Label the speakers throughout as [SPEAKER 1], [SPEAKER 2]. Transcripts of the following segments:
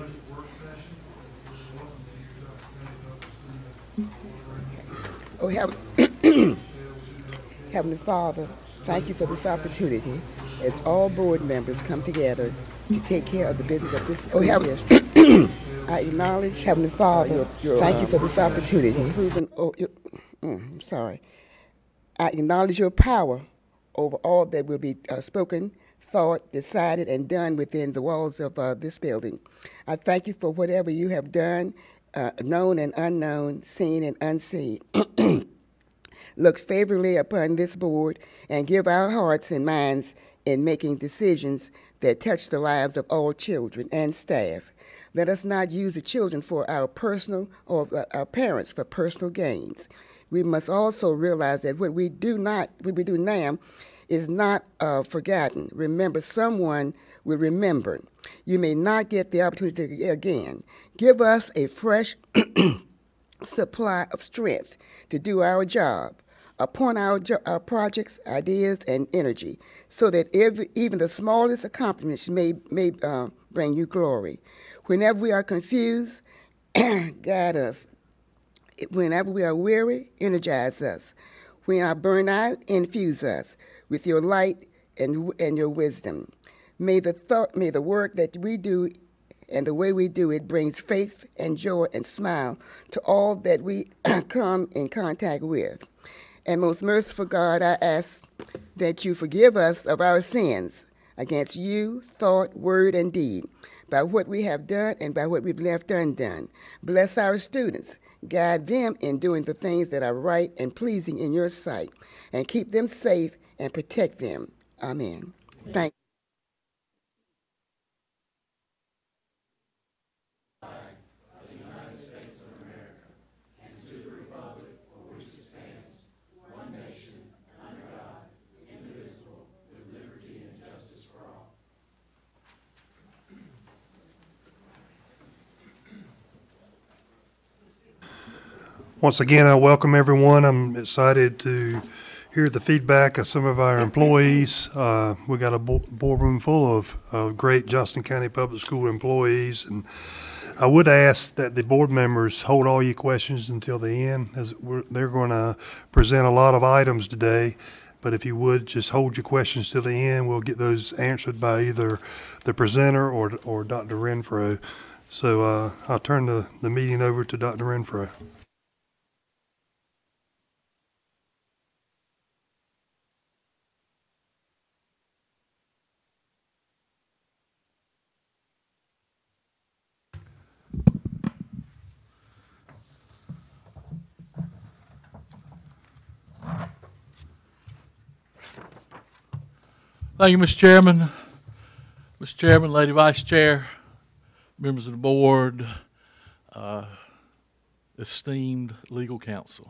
[SPEAKER 1] budget work session. We're welcome to use our
[SPEAKER 2] Oh, Heavenly Father, thank you for this opportunity as all board members come together to take care of the business of this school district. I acknowledge, Heavenly Father, thank you for this opportunity. I'm sorry. I acknowledge your power over all that will be spoken, thought, decided, and done within the walls of this building. I thank you for whatever you have done, known and unknown, seen and unseen. Look favorably upon this board and give our hearts and minds in making decisions that touch the lives of all children and staff. Let us not use the children for our personal or our parents for personal gains. We must also realize that what we do now is not forgotten. Remember, someone will remember. You may not get the opportunity again. Give us a fresh supply of strength to do our job upon our projects, ideas, and energy, so that even the smallest accomplishments may bring you glory. Whenever we are confused, guide us. Whenever we are weary, energize us. When I burn out, infuse us with your light and your wisdom. May the work that we do and the way we do it brings faith and joy and smile to all that we come in contact with. And most merciful God, I ask that you forgive us of our sins against you, thought, word, and deed, by what we have done and by what we've left undone. Bless our students. Guide them in doing the things that are right and pleasing in your sight, and keep them safe and protect them. Amen. Thank you.
[SPEAKER 1] Once again, I welcome everyone. I'm excited to hear the feedback of some of our employees. We got a boardroom full of great Johnston County Public School employees, and I would ask that the board members hold all your questions until the end, as they're going to present a lot of items today. But if you would, just hold your questions till the end. We'll get those answered by either the presenter or Dr. Renfro. So I'll turn the meeting over to Dr. Renfro.
[SPEAKER 3] Thank you, Mr. Chairman. Mr. Chairman, Lady Vice Chair, members of the board, esteemed legal counsel.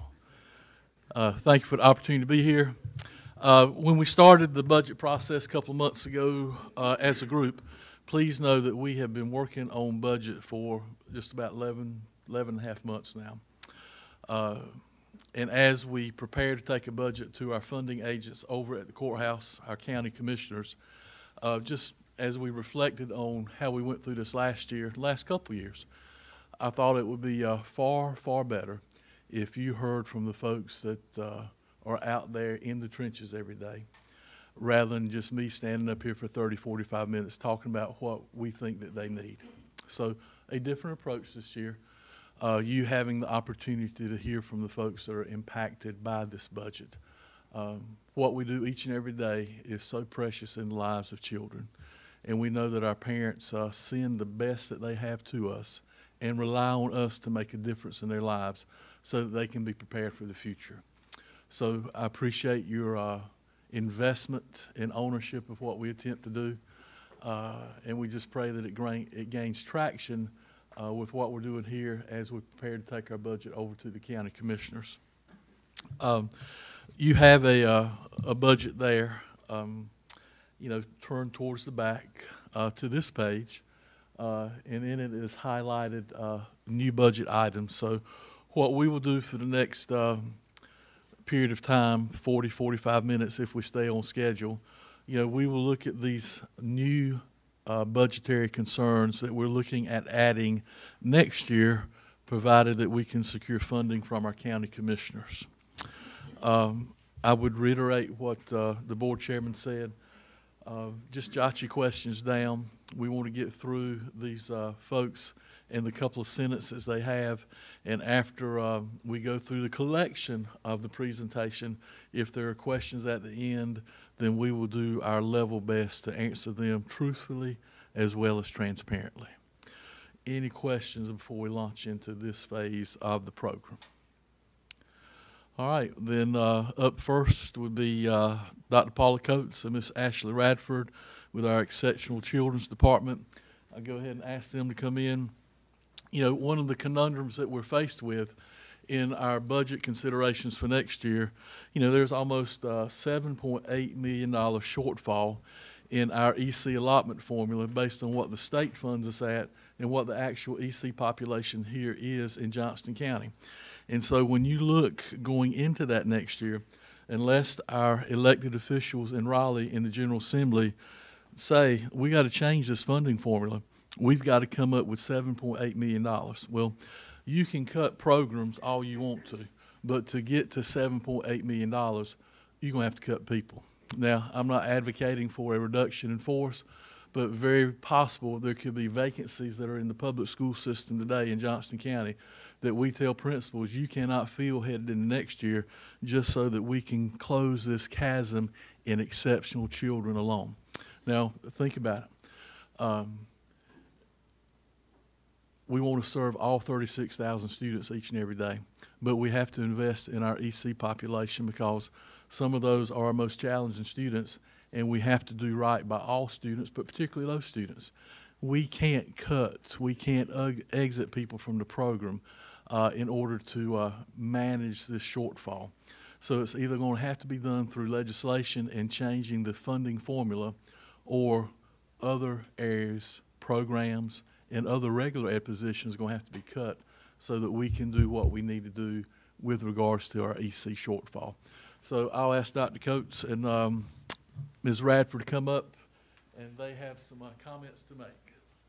[SPEAKER 3] Thank you for the opportunity to be here. When we started the budget process a couple of months ago as a group, please know that we have been working on budget for just about 11 and a half months now. And as we prepare to take a budget to our funding agents over at the courthouse, our county commissioners, just as we reflected on how we went through this last couple of years, I thought it would be far, far better if you heard from the folks that are out there in the trenches every day, rather than just me standing up here for 30, 45 minutes talking about what we think that they need. So a different approach this year. You having the opportunity to hear from the folks that are impacted by this budget. What we do each and every day is so precious in the lives of children. And we know that our parents send the best that they have to us and rely on us to make a difference in their lives so that they can be prepared for the future. So I appreciate your investment and ownership of what we attempt to do. And we just pray that it gains traction with what we're doing here as we prepare to take our budget over to the county commissioners. You have a budget there, turned towards the back to this page, and in it is highlighted new budget items. So what we will do for the next period of time, 45 minutes if we stay on schedule, we will look at these new budgetary concerns that we're looking at adding next year, provided that we can secure funding from our county commissioners. I would reiterate what the board chairman said. Just jot your questions down. We want to get through these folks in the couple of sentences they have, and after we go through the collection of the presentation, if there are questions at the end, then we will do our level best to answer them truthfully as well as transparently. Any questions before we launch into this phase of the program? All right, then up first would be Dr. Paula Coates and Miss Ashley Radford with our Exceptional Children's Department. I'll go ahead and ask them to come in. You know, one of the conundrums that we're faced with in our budget considerations for next year, you know, there's almost a $7.8 million shortfall in our EC allotment formula based on what the state funds us at and what the actual EC population here is in Johnston County. And so when you look going into that next year, unless our elected officials in Raleigh in the General Assembly say, we got to change this funding formula, we've got to come up with $7.8 million. Well, you can cut programs all you want to, but to get to $7.8 million, you're going to have to cut people. Now, I'm not advocating for a reduction in force, but very possible there could be vacancies that are in the public school system today in Johnston County that we tell principals you cannot fill headed into next year just so that we can close this chasm in exceptional children alone. Now, think about it. We want to serve all 36,000 students each and every day, but we have to invest in our EC population because some of those are our most challenging students, and we have to do right by all students, but particularly those students. We can't cut, we can't exit people from the program in order to manage this shortfall. So it's either going to have to be done through legislation and changing the funding formula, or other areas, programs, and other regular ed positions are going to have to be cut so that we can do what we need to do with regards to our EC shortfall. So I'll ask Dr. Coates and Ms. Radford to come up, and they have some comments to make.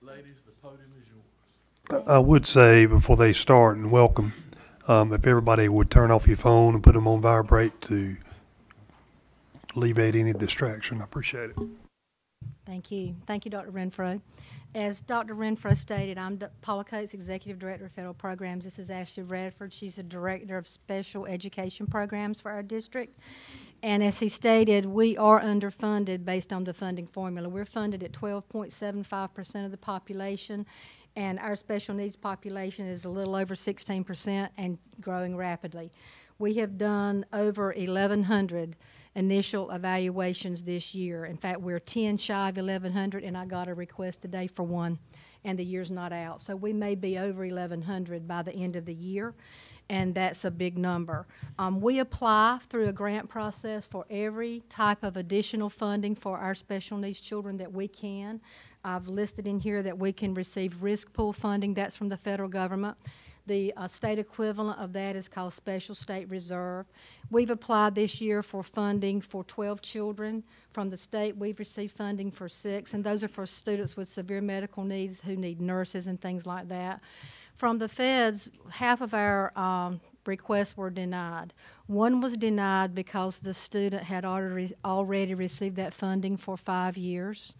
[SPEAKER 3] Ladies, the podium is yours.
[SPEAKER 1] I would say before they start, and welcome, if everybody would turn off your phone and put them on vibrate to alleviate any distraction. I appreciate it.
[SPEAKER 4] Thank you. Thank you, Dr. Renfro. As Dr. Renfro stated, I'm Paula Coates, Executive Director of Federal Programs. This is Ashley Radford. She's the Director of Special Education Programs for our district. And as he stated, we are underfunded based on the funding formula. We're funded at 12.75% of the population, and our special needs population is a little over 16% and growing rapidly. We have done over 1,100 initial evaluations this year. In fact, we're 10 shy of 1,100, and I got a request today for one, and the year's not out. So we may be over 1,100 by the end of the year, and that's a big number. We apply through a grant process for every type of additional funding for our special needs children that we can. I've listed in here that we can receive risk pool funding. That's from the federal government. The state equivalent of that is called Special State Reserve. We've applied this year for funding for 12 children. From the state, we've received funding for 6, and those are for students with severe medical needs who need nurses and things like that. From the feds, half of our requests were denied. One was denied because the student had already received that funding for 5 years.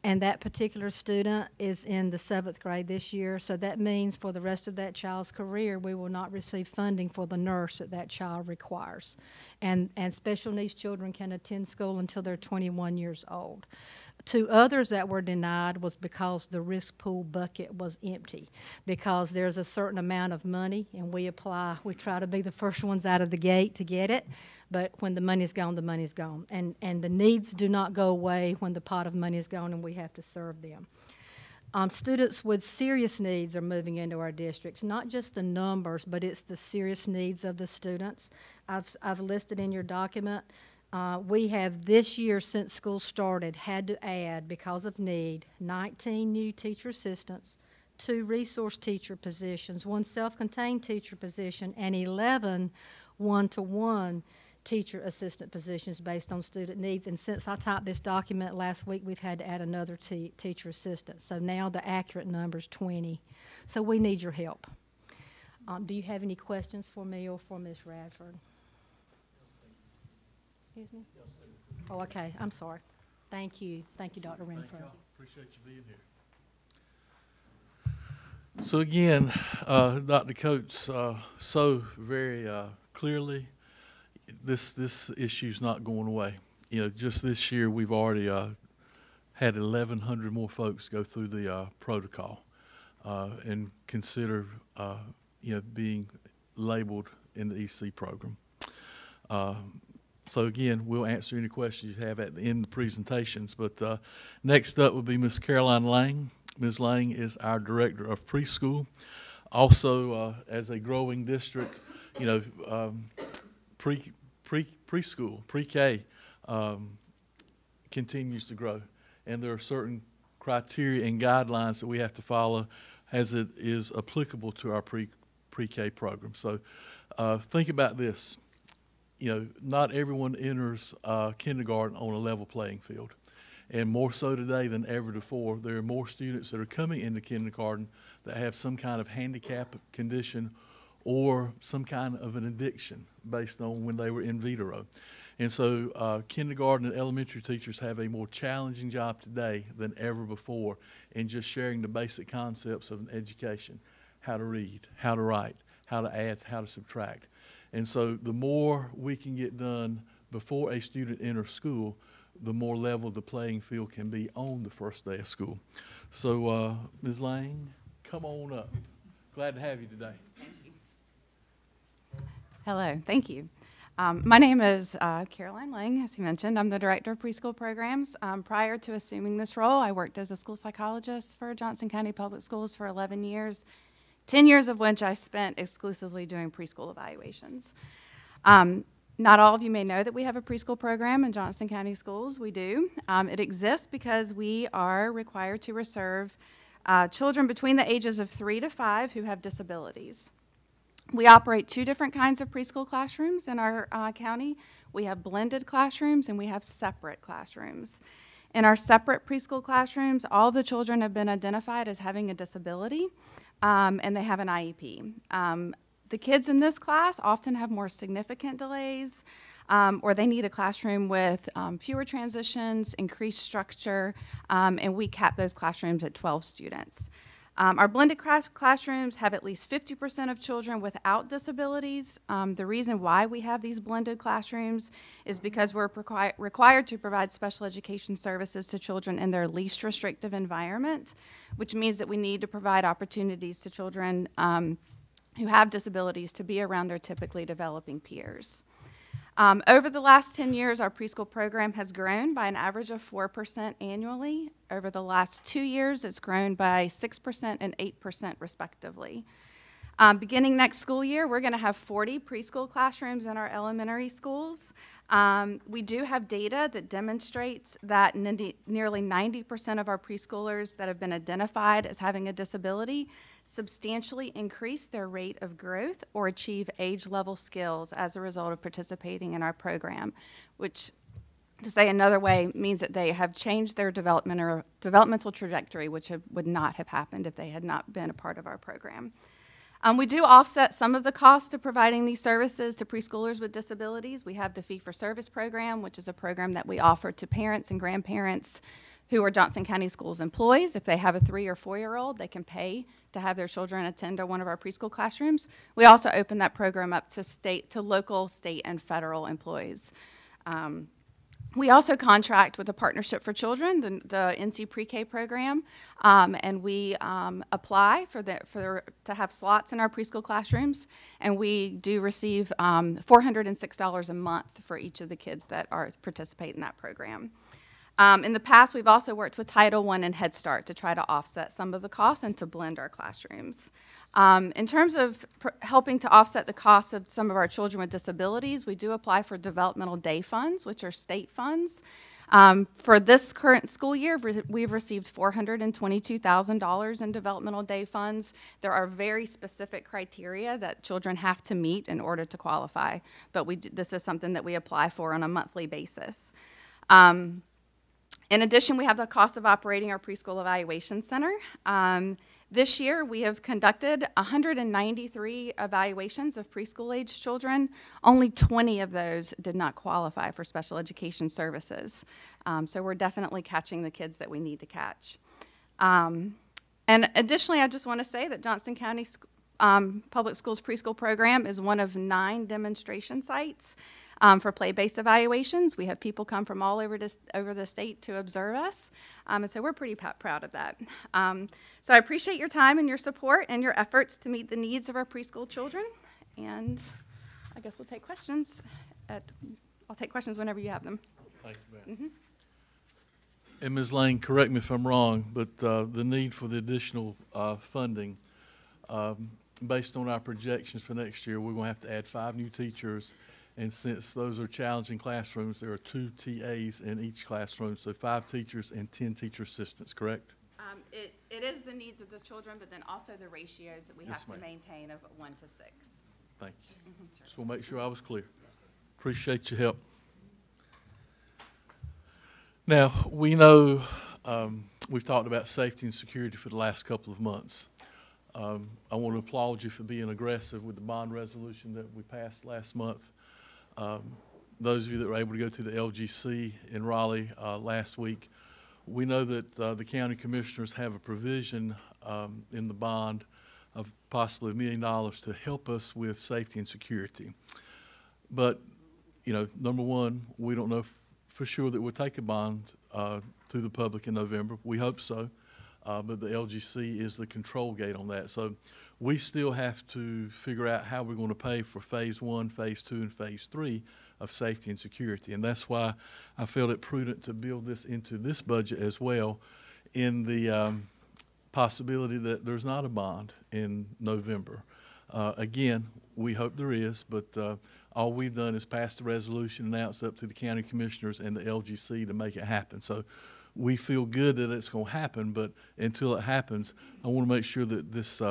[SPEAKER 4] And that particular student is in the 7th grade this year, so that means for the rest of that child's career, we will not receive funding for the nurse that that child requires. And special needs children can attend school until they're 21 years old. 2 others that were denied was because the risk pool bucket was empty, because there's a certain amount of money, and we try to be the first ones out of the gate to get it, but when the money's gone, the money's gone. And the needs do not go away when the pot of money is gone and we have to serve them. Students with serious needs are moving into our districts, not just the numbers, but it's the serious needs of the students. I've listed in your document, we have this year, since school started, had to add, because of need, 19 new teacher assistants, 2 resource teacher positions, 1 self-contained teacher position, and 11 one-to-one teacher assistant positions based on student needs. And since I typed this document last week, we've had to add another teacher assistant. So now the accurate number is 20. So we need your help. Do you have any questions for me or for Ms. Radford? Excuse me? Oh, okay. I'm sorry. Thank you. Thank you, Dr. Renfro.
[SPEAKER 3] Appreciate you being here. So again, Dr. Coates, so very clearly, this issue's not going away. You know, just this year we've already had 1,100 more folks go through the protocol and consider being labeled in the EC program. So again, we'll answer any questions you have at the end of the presentations. But next up will be Ms. Caroline Lang. Ms. Lang is our Director of Preschool. Also, as a growing district, preschool, pre-K continues to grow. And there are certain criteria and guidelines that we have to follow as it is applicable to our pre-K program. So think about this. Not everyone enters kindergarten on a level playing field. And more so today than ever before, there are more students that are coming into kindergarten that have some kind of handicap condition or some kind of an addiction based on when they were in vitro. And so kindergarten and elementary teachers have a more challenging job today than ever before in just sharing the basic concepts of an education, how to read, how to write, how to add, how to subtract. And so the more we can get done before a student enters school, the more level the playing field can be on the first day of school. So Ms. Lang, come on up. Glad to have you today.
[SPEAKER 5] Thank you. Hello, thank you. My name is Caroline Lang, as you mentioned. I'm the Director of Preschool Programs. Prior to assuming this role, I worked as a school psychologist for Johnston County Public Schools for 11 years, 10 years of which I spent exclusively doing preschool evaluations. Not all of you may know that we have a preschool program in Johnston County Schools. We do. It exists because we are required to serve children between the ages of 3 to 5 who have disabilities. We operate 2 different kinds of preschool classrooms in our county. We have blended classrooms and we have separate classrooms. In our separate preschool classrooms, all the children have been identified as having a disability and they have an IEP. The kids in this class often have more significant delays or they need a classroom with fewer transitions, increased structure, and we cap those classrooms at 12 students. Our blended classrooms have at least 50% of children without disabilities. The reason why we have these blended classrooms is because we're required to provide special education services to children in their least restrictive environment, which means that we need to provide opportunities to children who have disabilities to be around their typically developing peers. Over the last 10 years, our preschool program has grown by an average of 4% annually. Over the last 2 years, it's grown by 6% and 8% respectively. Beginning next school year, we're going to have 40 preschool classrooms in our elementary schools. We do have data that demonstrates that nearly 90% of our preschoolers that have been identified as having a disability substantially increase their rate of growth or achieve age-level skills as a result of participating in our program, which, to say another way, means that they have changed their developmental trajectory, which would not have happened if they had not been a part of our program. We do offset some of the cost of providing these services to preschoolers with disabilities. We have the fee-for-service program, which is a program that we offer to parents and grandparents who are Johnston County Schools employees. If they have a 3 or 4-year-old, they can pay to have their children attend one of our preschool classrooms. We also open that program up to local, state, and federal employees. We also contract with a Partnership for Children, the NC Pre-K program, and we apply to have slots in our preschool classrooms, and we do receive $406 a month for each of the kids that participate in that program. In the past, we've also worked with Title I and Head Start to try to offset some of the costs and to blend our classrooms. In terms of helping to offset the costs of some of our children with disabilities, we do apply for developmental day funds, which are state funds. For this current school year, we've received $422,000 in developmental day funds. There are very specific criteria that children have to meet in order to qualify, but this is something that we apply for on a monthly basis. In addition, we have the cost of operating our preschool evaluation center. This year, we have conducted 193 evaluations of preschool-age children. Only 20 of those did not qualify for special education services. So we're definitely catching the kids that we need to catch. And additionally, I just want to say that Johnston County Public Schools preschool program is one of 9 demonstration sites for play-based evaluations. We have people come from all over the state to observe us, and so we're pretty proud of that. So I appreciate your time and your support and your efforts to meet the needs of our preschool children, and I guess we'll take questions. I'll take questions whenever you have them.
[SPEAKER 3] Thank you, ma'am. And Ms. Lane, correct me if I'm wrong, but the need for the additional funding, based on our projections for next year, we're going to have to add 5 new teachers. And since those are challenging classrooms, there are 2 TAs in each classroom, so 5 teachers and 10 teacher assistants, correct?
[SPEAKER 5] It is the needs of the children, but then also the ratios that we
[SPEAKER 3] Yes,
[SPEAKER 5] have to maintain of 1 to 6.
[SPEAKER 3] Thank you. Just want to make sure I was clear. Appreciate your help. Now, we know we've talked about safety and security for the last couple of months. I want to applaud you for being aggressive with the bond resolution that we passed last month. Those of you that were able to go to the LGC in Raleigh last week, we know that the county commissioners have a provision in the bond of possibly $1 million to help us with safety and security. But, you know, number one, we don't know for sure that we'll take a bond to the public in November. We hope so, but the LGC is the control gate on that. So we still have to figure out how we're going to pay for phase 1, phase 2, and phase 3 of safety and security. And that's why I felt it prudent to build this into this budget as well, in the possibility that there's not a bond in November. Again, we hope there is, but all we've done is pass the resolution, announced up to the county commissioners and the LGC to make it happen. So we feel good that it's going to happen, but until it happens, I want to make sure that this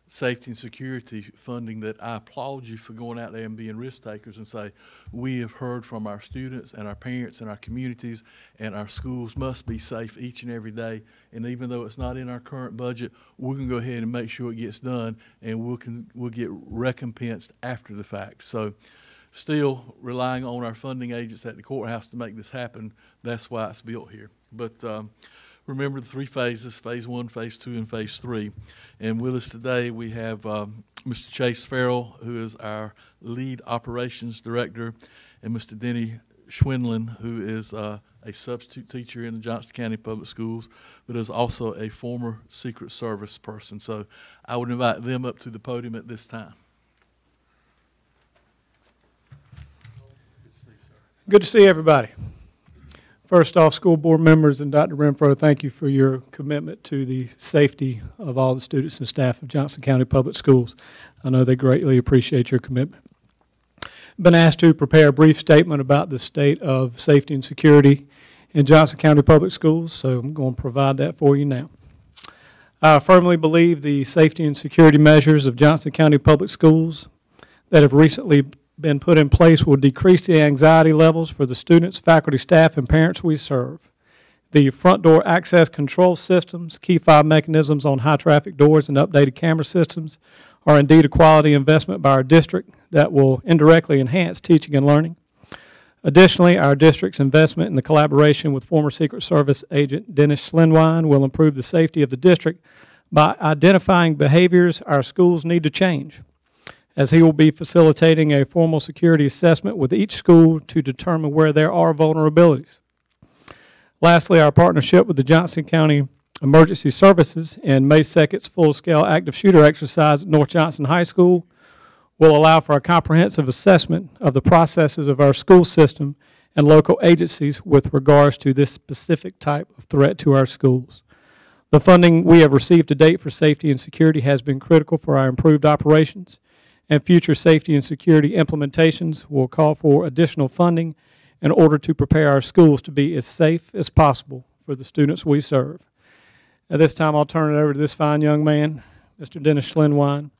[SPEAKER 3] safety and security funding, that I applaud you for going out there and being risk takers and say, we have heard from our students and our parents and our communities, and our schools must be safe each and every day. And even though it's not in our current budget, we're going to go ahead and make sure it gets done, and we'll get recompensed after the fact. So still relying on our funding agents at the courthouse to make this happen. That's why it's built here. But remember the 3 phases, phase 1, phase 2, and phase 3. And with us today we have Mr. Chase Farrell, who is our lead operations director, and Mr. Denny Schwindlin, who is a substitute teacher in the Johnston County Public Schools, but is also a former Secret Service person. So I would invite them up to the podium at this time.
[SPEAKER 6] Good to see everybody. First off, school board members and Dr. Renfro, thank you for your commitment to the safety of all the students and staff of Johnston County Public Schools. I know they greatly appreciate your commitment. I've been asked to prepare a brief statement about the state of safety and security in Johnston County Public Schools, so I'm going to provide that for you now. I firmly believe the safety and security measures of Johnston County Public Schools that have recently been put in place will decrease the anxiety levels for the students, faculty, staff, and parents we serve. The front door access control systems, key fob mechanisms on high traffic doors, and updated camera systems are indeed a quality investment by our district that will indirectly enhance teaching and learning. Additionally, our district's investment in the collaboration with former Secret Service agent Dennis Schwindlin will improve the safety of the district by identifying behaviors our schools need to change, as he will be facilitating a formal security assessment with each school to determine where there are vulnerabilities. Lastly, our partnership with the Johnston County Emergency Services and May 2nd's full-scale active shooter exercise at North Johnston High School will allow for a comprehensive assessment of the processes of our school system and local agencies with regards to this specific type of threat to our schools. The funding we have received to date for safety and security has been critical for our improved operations, and future safety and security implementations will call for additional funding in order to prepare our schools to be as safe as possible for the students we serve. At this time, I'll turn it over to this fine young man, Mr. Dennis Schlinwine.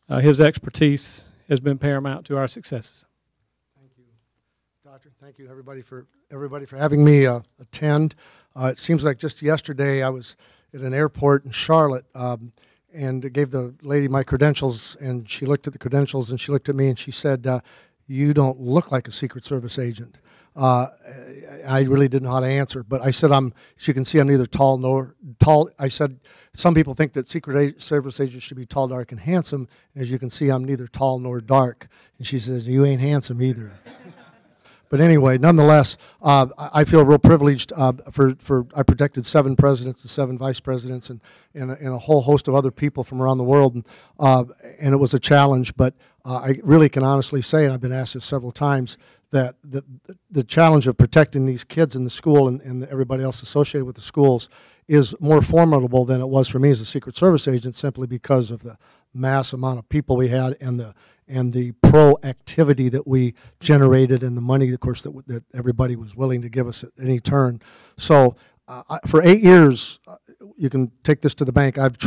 [SPEAKER 6] His expertise has been paramount to our successes.
[SPEAKER 7] Thank you, Doctor. Thank you, everybody for having me attend. It seems like just yesterday I was at an airport in Charlotte and gave the lady my credentials, and she looked at the credentials and she looked at me and she said, "You don't look like a Secret Service agent." I really didn't know how to answer, but I said, as you can see, I'm neither tall nor tall. I said, some people think that Secret Service agents should be tall, dark, and handsome. As you can see, I'm neither tall nor dark. And she says, "You ain't handsome either." But anyway, nonetheless, I feel real privileged I protected 7 presidents and 7 vice presidents and a whole host of other people from around the world. And it was a challenge, but I really can honestly say, and I've been asked this several times, that the challenge of protecting these kids in the school and everybody else associated with the schools is more formidable than it was for me as a Secret Service agent, simply because of the mass amount of people we had and the proactivity that we generated and the money, of course, that everybody was willing to give us at any turn. So for 8 years, you can take this to the bank, I have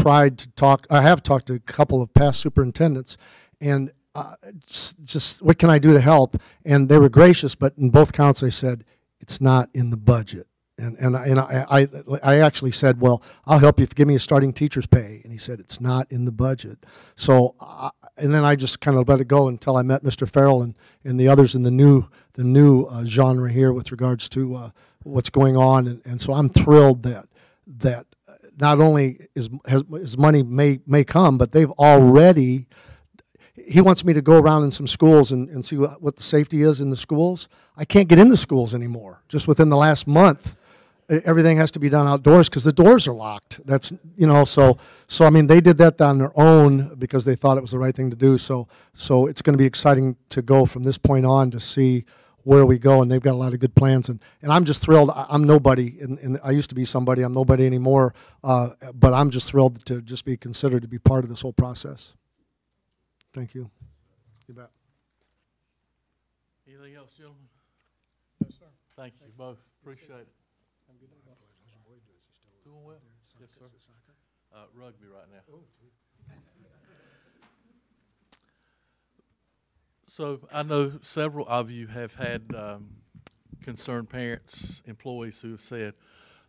[SPEAKER 7] talked to a couple of past superintendents, and just what can I do to help? And they were gracious, but in both counts they said, it's not in the budget. And I actually said, well, I'll help you if you give me a starting teacher's pay. And he said, it's not in the budget. So, and then I just kind of let it go until I met Mr. Farrell and the others in the new genre here with regards to what's going on. And so I'm thrilled that not only is money may come, but they've already. He wants me to go around in some schools and see what the safety is in the schools. I can't get in the schools anymore. Just within the last month, everything has to be done outdoors because the doors are locked. That's, so I mean, they did that on their own because they thought it was the right thing to do. So it's going to be exciting to go from this point on to see where we go, and they've got a lot of good plans. And I'm just thrilled. I'm nobody, and I used to be somebody. I'm nobody anymore, but I'm just thrilled to just be considered to be part of this whole process. Thank you. You bet.
[SPEAKER 3] Anything else, gentlemen?
[SPEAKER 6] No, sir.
[SPEAKER 3] Thank you both. Appreciate it. Doing well? Yes, sir. Rugby right now. So I know several of you have had concerned parents, employees who have said,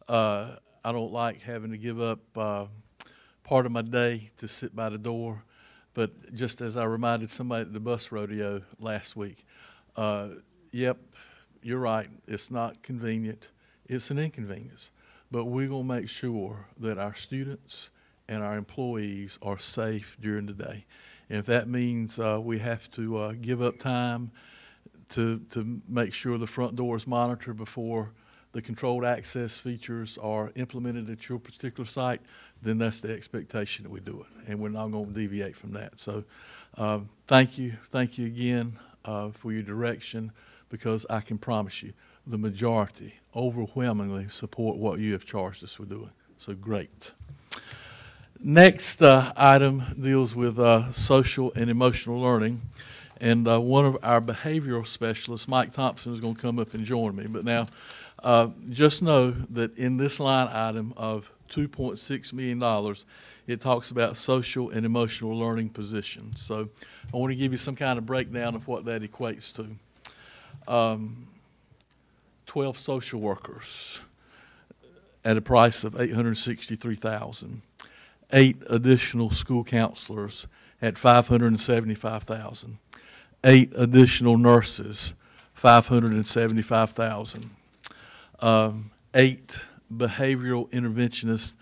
[SPEAKER 3] I don't like having to give up part of my day to sit by the door. But just as I reminded somebody at the bus rodeo last week, yep, you're right, it's not convenient, it's an inconvenience. But we're going to make sure that our students and our employees are safe during the day. And if that means we have to give up time to make sure the front door is monitored before the controlled access features are implemented at your particular site, then that's the expectation that we do it, and we're not going to deviate from that. So thank you again for your direction, because I can promise you the majority overwhelmingly support what you have charged us with doing. So great. Next item deals with social and emotional learning, and one of our behavioral specialists, Mike Thompson, is going to come up and join me. But now, just know that in this line item of $2.6 million, it talks about social and emotional learning positions. So I want to give you some kind of breakdown of what that equates to. 12 social workers at a price of $863,000. 8 additional school counselors at $575,000. 8 additional nurses, $575,000. 8 behavioral interventionists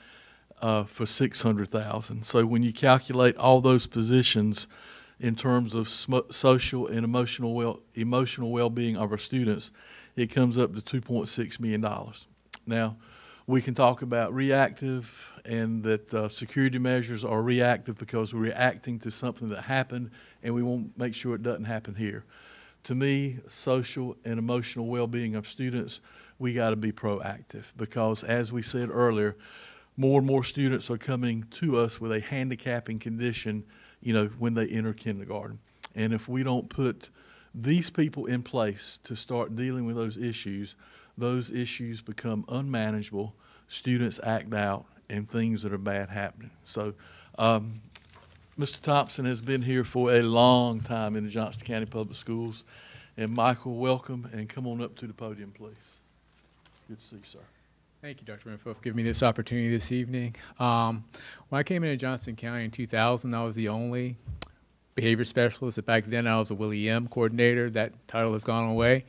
[SPEAKER 3] for $600,000. So when you calculate all those positions in terms of social and emotional well-being of our students, it comes up to $2.6 million. Now, we can talk about reactive, and that security measures are reactive because we're reacting to something that happened, and we want to make sure it doesn't happen here. To me, social and emotional well-being of students, we got to be proactive, because as we said earlier, more and more students are coming to us with a handicapping condition, when they enter kindergarten. And if we don't put these people in place to start dealing with those issues become unmanageable, students act out, and things that are bad happening. So Mr. Thompson has been here for a long time in the Johnston County Public Schools. And Michael, welcome, and come on up to the podium, please. Good to see you, sir.
[SPEAKER 8] Thank you, Dr. Renfro, for giving me this opportunity this evening. When I came into Johnston County in 2000, I was the only behavior specialist. Back then, I was a Willie M coordinator. That title has gone away.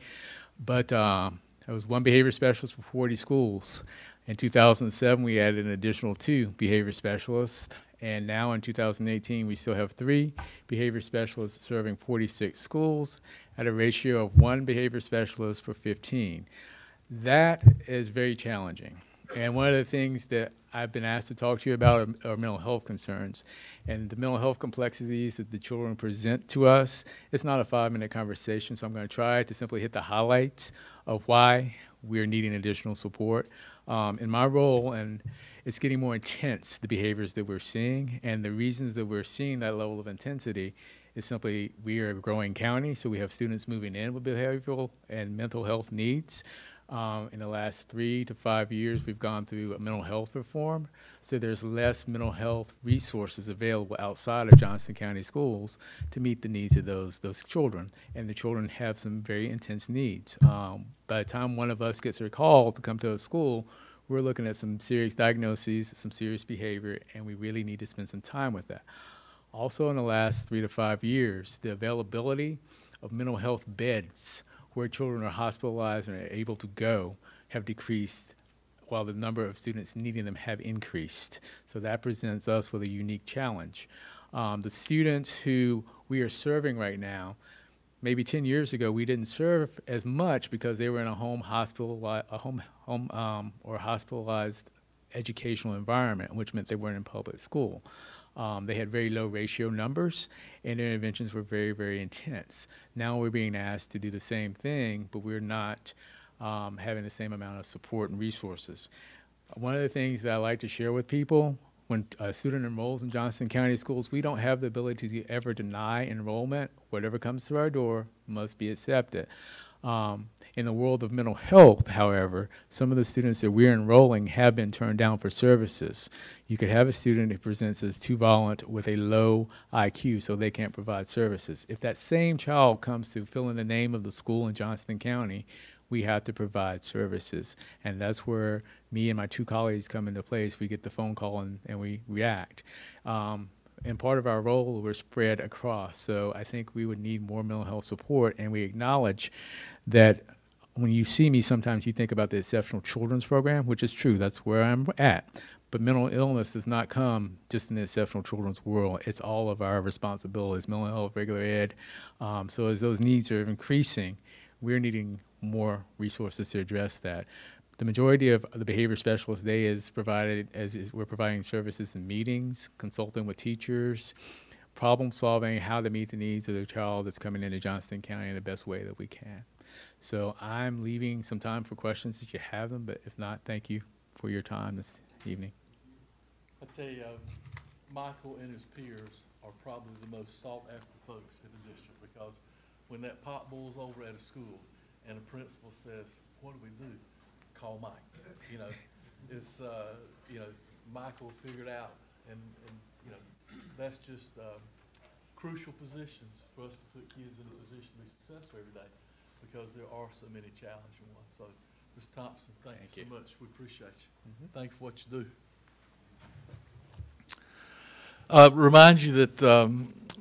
[SPEAKER 8] But I was one behavior specialist for 40 schools. In 2007, we added an additional 2 behavior specialists. And now in 2018, we still have 3 behavior specialists serving 46 schools at a ratio of 1 behavior specialist for 15. That is very challenging. And one of the things that I've been asked to talk to you about are mental health concerns. And the mental health complexities that the children present to us, it's not a 5-minute conversation, so I'm going to try to simply hit the highlights of why we're needing additional support. In my role, and it's getting more intense, the behaviors that we're seeing, and the reasons that we're seeing that level of intensity is simply we are a growing county, so we have students moving in with behavioral and mental health needs. In the last 3 to 5 years, we've gone through a mental health reform, so there's less mental health resources available outside of Johnston County schools to meet the needs of those children, and the children have some very intense needs. By the time one of us gets a call to come to a school, we're looking at some serious diagnoses, some serious behavior, and we really need to spend some time with that. Also, in the last 3 to 5 years, the availability of mental health beds where children are hospitalized and are able to go have decreased, while the number of students needing them have increased. So that presents us with a unique challenge. The students who we are serving right now, maybe 10 years ago, we didn't serve as much because they were in a or hospitalized educational environment, which meant they weren't in public school. They had very low ratio numbers, and their interventions were very, very intense. Now we're being asked to do the same thing, but we're not having the same amount of support and resources. One of the things that I like to share with people, when a student enrolls in Johnston County schools, we don't have the ability to ever deny enrollment. Whatever comes through our door must be accepted. In the world of mental health, however, some of the students that we're enrolling have been turned down for services. You could have a student who presents as too violent with a low IQ, so they can't provide services. If that same child comes to fill in the name of the school in Johnston County, we have to provide services. And that's where me and my 2 colleagues come into place. We get the phone call and we react. And part of our role, we're spread across. So I think we would need more mental health support, and we acknowledge that when you see me, sometimes you think about the Exceptional Children's Program, which is true, that's where I'm at. But mental illness does not come just in the Exceptional Children's world. It's all of our responsibilities, mental health, regular ed. So as those needs are increasing, we're needing more resources to address that. The majority of the behavior specialist day is provided we're providing services in meetings, consulting with teachers, problem solving, how to meet the needs of the child that's coming into Johnston County in the best way that we can. So I'm leaving some time for questions if you have them, but if not, thank you for your time this evening.
[SPEAKER 3] I tell you, Michael and his peers are probably the most sought after folks in the district, because when that pot boils over at a school and a principal says, what do we do? Call Mike. You know, it's, Michael figured out, and that's just crucial positions for us to put kids in a position to be successful every day, because there are so many challenging ones. So, Ms. Thompson, thank you so much. We appreciate you. Thank you for what you do. Remind you that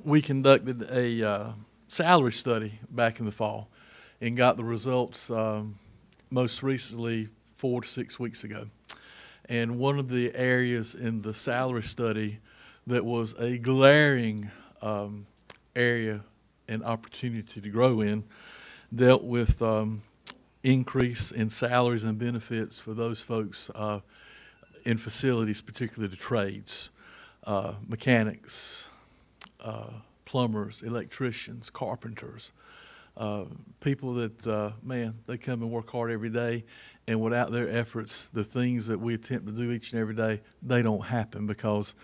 [SPEAKER 3] we conducted a salary study back in the fall and got the results most recently 4 to 6 weeks ago. And one of the areas in the salary study that was a glaring area and opportunity to grow in dealt with increase in salaries and benefits for those folks in facilities, particularly the trades, mechanics, plumbers, electricians, carpenters, people that, man, they come and work hard every day, and without their efforts, the things that we attempt to do each and every day, they don't happen, because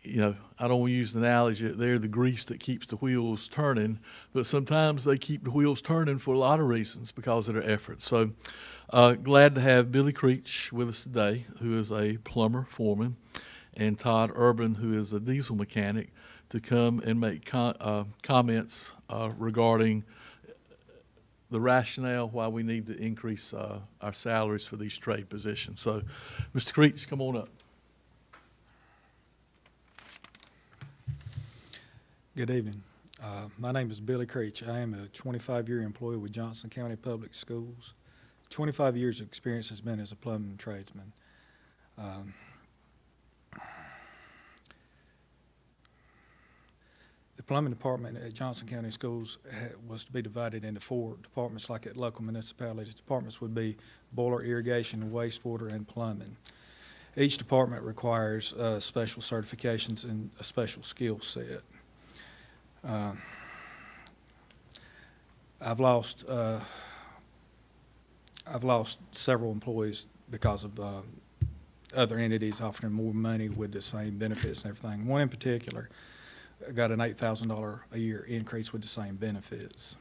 [SPEAKER 3] I don't want to use the analogy that they're the grease that keeps the wheels turning, but sometimes they keep the wheels turning for a lot of reasons because of their efforts. So glad to have Billy Creech with us today, who is a plumber foreman, and Todd Urban, who is a diesel mechanic, to come and make comments regarding the rationale why we need to increase our salaries for these trade positions. So, Mr. Creech, come on up.
[SPEAKER 9] Good evening. My name is Billy Creech. I am a 25-year employee with Johnston County Public Schools. 25 years of experience has been as a plumbing tradesman. The plumbing department at Johnston County Schools was to be divided into 4 departments like at local municipalities. Departments would be boiler, irrigation, wastewater, and plumbing. Each department requires special certifications and a special skill set. I've lost several employees because of other entities offering more money with the same benefits and everything. One in particular got an $8,000 a year increase with the same benefits.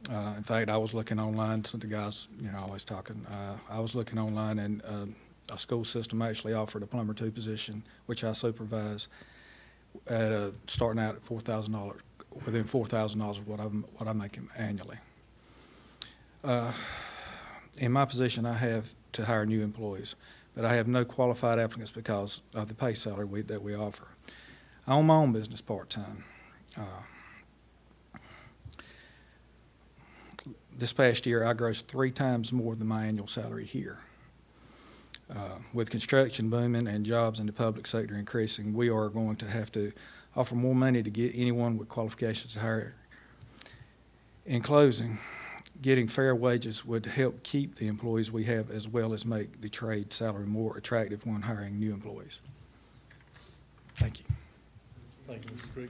[SPEAKER 9] In fact, I was looking online, so the guys, always talking. I was looking online, and a school system actually offered a plumber 2 position, which I supervise, at starting out at $4,000, within $4,000 of what I make annually. In my position, I have to hire new employees, but I have no qualified applicants because of the pay salary that we offer. I own my own business part-time. This past year, I grossed 3 times more than my annual salary here. With construction booming and jobs in the public sector increasing, we are going to have to offer more money to get anyone with qualifications to hire. In closing, getting fair wages would help keep the employees we have as well as make the trade salary more attractive when hiring new employees. Thank you.
[SPEAKER 3] Thank you, Mr. Creech.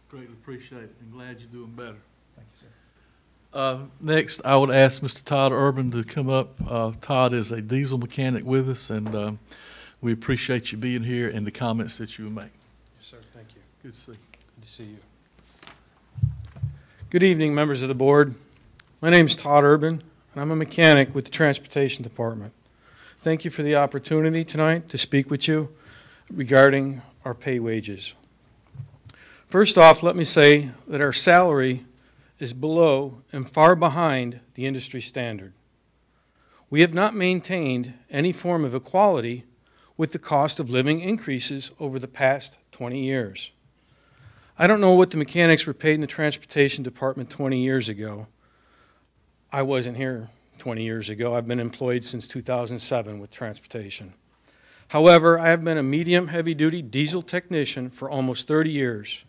[SPEAKER 3] Greatly appreciate it, and glad you're doing better.
[SPEAKER 9] Thank you, sir.
[SPEAKER 3] Next, I would ask Mr. Todd Urban to come up. Todd is a diesel mechanic with us, and we appreciate you being here and the comments that you will make.
[SPEAKER 10] Yes, sir. Thank you.
[SPEAKER 3] Good to see you.
[SPEAKER 10] Good to see you. Good evening, members of the board. My name is Todd Urban, and I'm a mechanic with the Transportation Department. Thank you for the opportunity tonight to speak with you regarding our pay wages. First off, let me say that our salary is below and far behind the industry standard. We have not maintained any form of equality with the cost of living increases over the past 20 years. I don't know what the mechanics were paid in the Transportation Department 20 years ago. I wasn't here 20 years ago. I've been employed since 2007 with transportation. However, I have been a medium heavy-duty diesel technician for almost 30 years,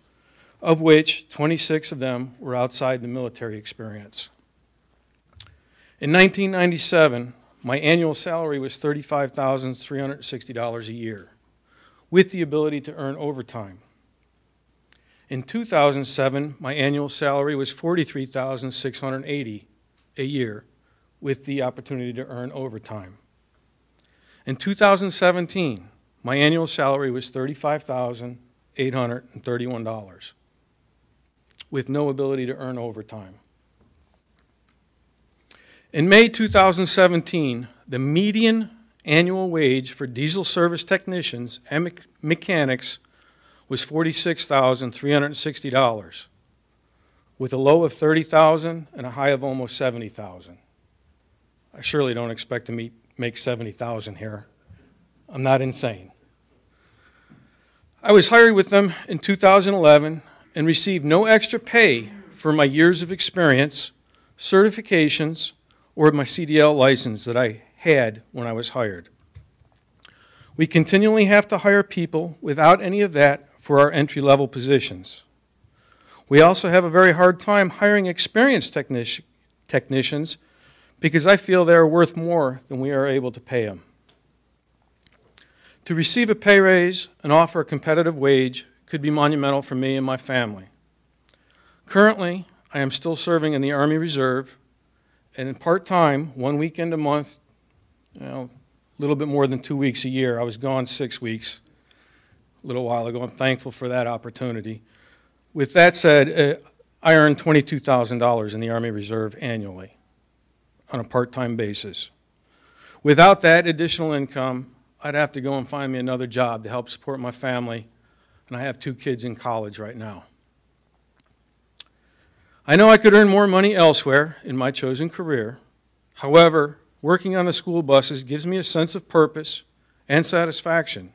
[SPEAKER 10] of which 26 of them were outside the military experience. In 1997, my annual salary was $35,360 a year, with the ability to earn overtime. In 2007, my annual salary was $43,680 a year, with the opportunity to earn overtime. In 2017, my annual salary was $35,831. with no ability to earn overtime. In May 2017, the median annual wage for diesel service technicians and mechanics was $46,360, with a low of $30,000 and a high of almost $70,000. I surely don't expect to make $70,000 here. I'm not insane. I was hired with them in 2011 and received no extra pay for my years of experience, certifications, or my CDL license that I had when I was hired. We continually have to hire people without any of that for our entry-level positions. We also have a very hard time hiring experienced technicians because I feel they are worth more than we are able to pay them. To receive a pay raise and offer a competitive wage could be monumental for me and my family. Currently, I am still serving in the Army Reserve, and in part-time, 1 weekend a month, a little bit more than 2 weeks a year. I was gone 6 weeks. a little while ago. I'm thankful for that opportunity. With that said, I earn $22,000 in the Army Reserve annually on a part-time basis. Without that additional income, I'd have to go and find me another job to help support my family, and I have 2 kids in college right now. I know I could earn more money elsewhere in my chosen career. However, working on the school buses gives me a sense of purpose and satisfaction.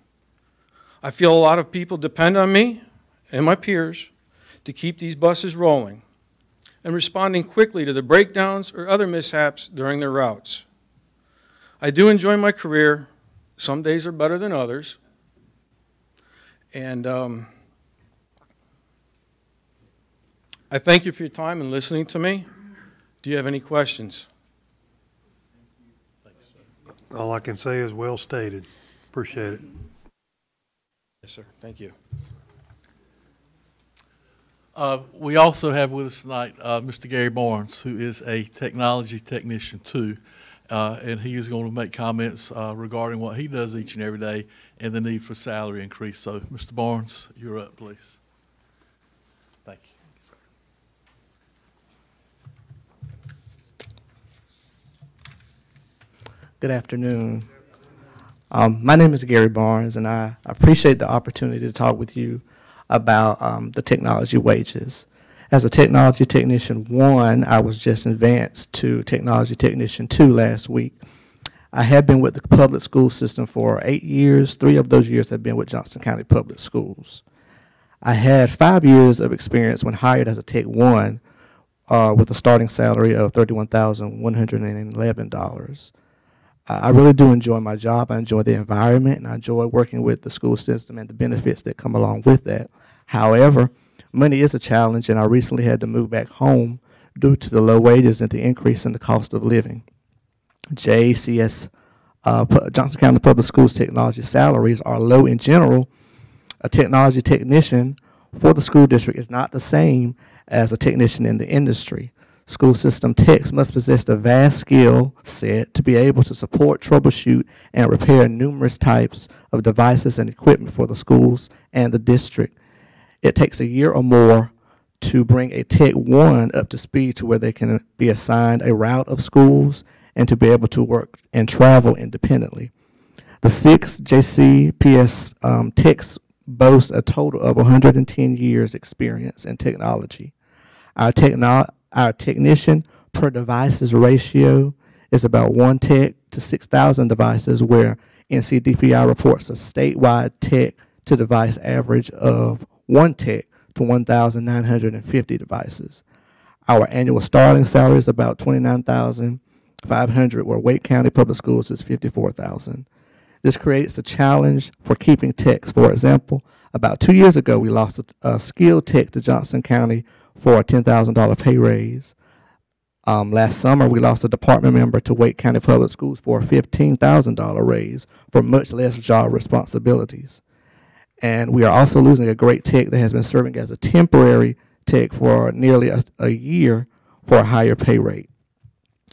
[SPEAKER 10] I feel a lot of people depend on me and my peers to keep these buses rolling and responding quickly to the breakdowns or other mishaps during their routes. I do enjoy my career. Some days are better than others. And I thank you for your time and listening to me. Do you have any questions?
[SPEAKER 1] All I can say is well stated. Appreciate it.
[SPEAKER 10] Yes, sir. Thank you.
[SPEAKER 3] We also have with us tonight Mr. Gary Barnes, who is a technology technician too, and he is going to make comments regarding what he does each and every day and the need for salary increase. So, Mr. Barnes, you're up, please. Thank you.
[SPEAKER 11] Good afternoon. My name is Gary Barnes, and I appreciate the opportunity to talk with you about the technology wages. As a technology technician 1, I was just advanced to technology technician 2 last week. I have been with the public school system for 8 years. 3 of those years have been with Johnston County Public Schools. I had 5 years of experience when hired as a Tech 1 with a starting salary of $31,111. I really do enjoy my job. I enjoy the environment, and I enjoy working with the school system and the benefits that come along with that. However, money is a challenge, and I recently had to move back home due to the low wages and the increase in the cost of living. JCS, Johnston County Public Schools technology salaries are low in general. A technology technician for the school district is not the same as a technician in the industry. School system techs must possess a vast skill set to be able to support, troubleshoot, and repair numerous types of devices and equipment for the schools and the district. It takes a year or more to bring a Tech 1 up to speed to where they can be assigned a route of schools and to be able to work and travel independently. The 6 JCPS techs boast a total of 110 years experience in technology. Our technician per devices ratio is about 1 tech to 6,000 devices, where NCDPI reports a statewide tech to device average of 1 tech to 1,950 devices. Our annual starting salary is about $29,500, where Wake County Public Schools is $54,000. This creates a challenge for keeping techs. For example, about 2 years ago, we lost a skilled tech to Johnston County for a $10,000 pay raise. Last summer, we lost a department member to Wake County Public Schools for a $15,000 raise for much less job responsibilities. And we are also losing a great tech that has been serving as a temporary tech for nearly a year for a higher pay rate.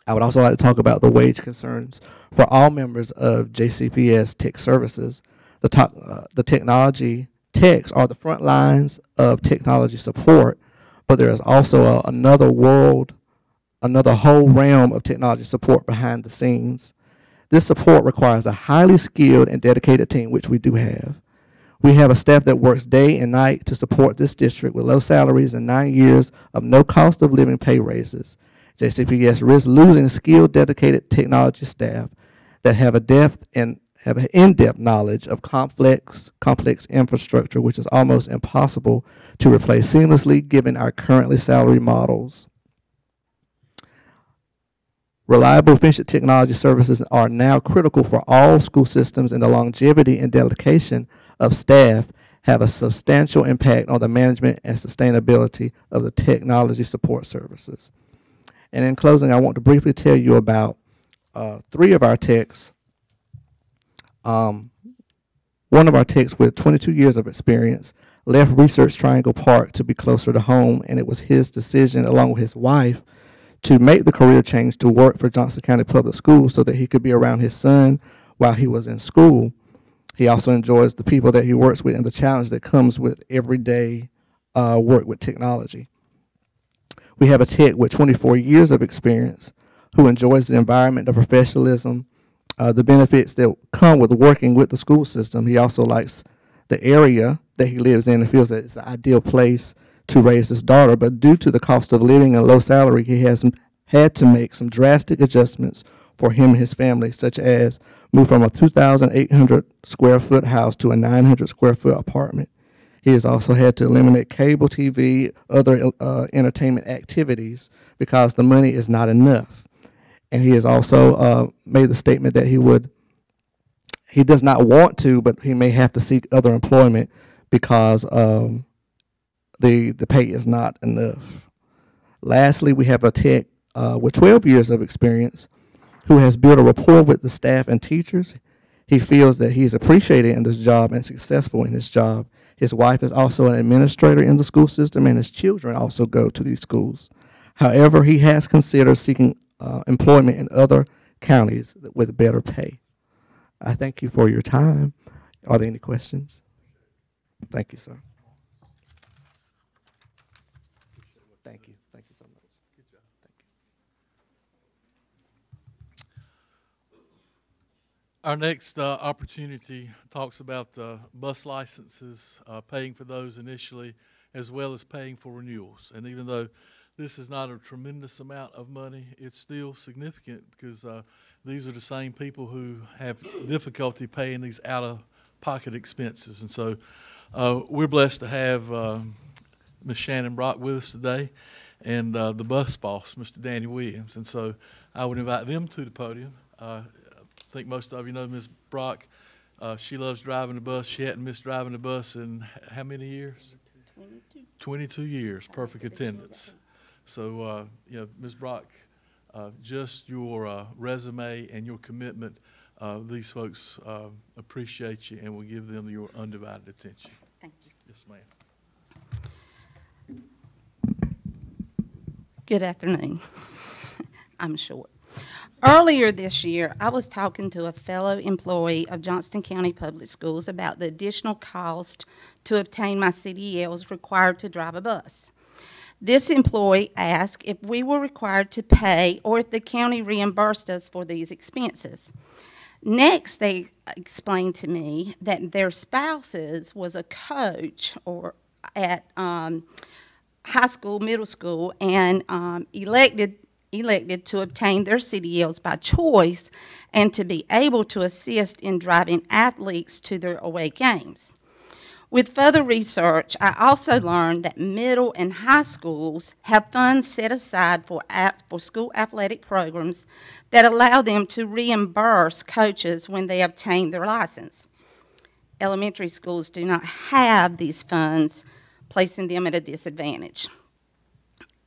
[SPEAKER 11] I would also like to talk about the wage concerns for all members of JCPS Tech Services. The technology techs are the front lines of technology support, but there is also another whole realm of technology support behind the scenes. This support requires a highly skilled and dedicated team, which we do have. We have a staff that works day and night to support this district with low salaries and 9 years of no cost of living pay raises. JCPS risks losing skilled, dedicated technology staff that have an in-depth knowledge of complex infrastructure, which is almost impossible to replace seamlessly given our currently salary models. Reliable, efficient technology services are now critical for all school systems, and the longevity and dedication of staff have a substantial impact on the management and sustainability of the technology support services. And in closing, I want to briefly tell you about 3 of our techs. One of our techs with 22 years of experience left Research Triangle Park to be closer to home, and it was his decision, along with his wife, to make the career change to work for Johnston County Public Schools so that he could be around his son while he was in school. He also enjoys the people that he works with and the challenge that comes with everyday work with technology. We have a tech with 24 years of experience who enjoys the environment, the professionalism, the benefits that come with working with the school system. He also likes the area that he lives in and feels that it's an ideal place to raise his daughter. But due to the cost of living and low salary, he has had to make some drastic adjustments for him and his family, such as move from a 2,800 square foot house to a 900 square foot apartment. He has also had to eliminate cable TV, other entertainment activities because the money is not enough. And he has also made the statement that he does not want to, but he may have to seek other employment because the pay is not enough. Lastly, we have a tech with 12 years of experience who has built a rapport with the staff and teachers. He feels that he is appreciated in this job and successful in his job. His wife is also an administrator in the school system, and his children also go to these schools. However, he has considered seeking employment in other counties with better pay. I thank you for your time. Are there any questions? Thank you, sir. Thank you. Thank you so much. Good job. Thank you.
[SPEAKER 3] Our next opportunity talks about bus licenses, paying for those initially, as well as paying for renewals. And even though this is not a tremendous amount of money, it's still significant because these are the same people who have difficulty paying these out-of-pocket expenses. And so we're blessed to have Ms. Shannon Brock with us today and the bus boss, Mr. Danny Williams. And so I would invite them to the podium. I think most of you know Ms. Brock. She loves driving the bus. She hadn't missed driving the bus in how many years? 22. 22 years, perfect attendance. So, Ms. Brock, just your resume and your commitment, these folks appreciate you and will give them your undivided attention.
[SPEAKER 12] Thank you.
[SPEAKER 3] Yes, ma'am.
[SPEAKER 12] Good afternoon. I'm short. Earlier this year, I was talking to a fellow employee of Johnston County Public Schools about the additional cost to obtain my CDLs required to drive a bus. This employee asked if we were required to pay or if the county reimbursed us for these expenses. Next, they explained to me that their spouses was a coach or at high school, middle school, and elected to obtain their CDLs by choice and to be able to assist in driving athletes to their away games. With further research, I also learned that middle and high schools have funds set aside for school athletic programs that allow them to reimburse coaches when they obtain their license. Elementary schools do not have these funds, placing them at a disadvantage.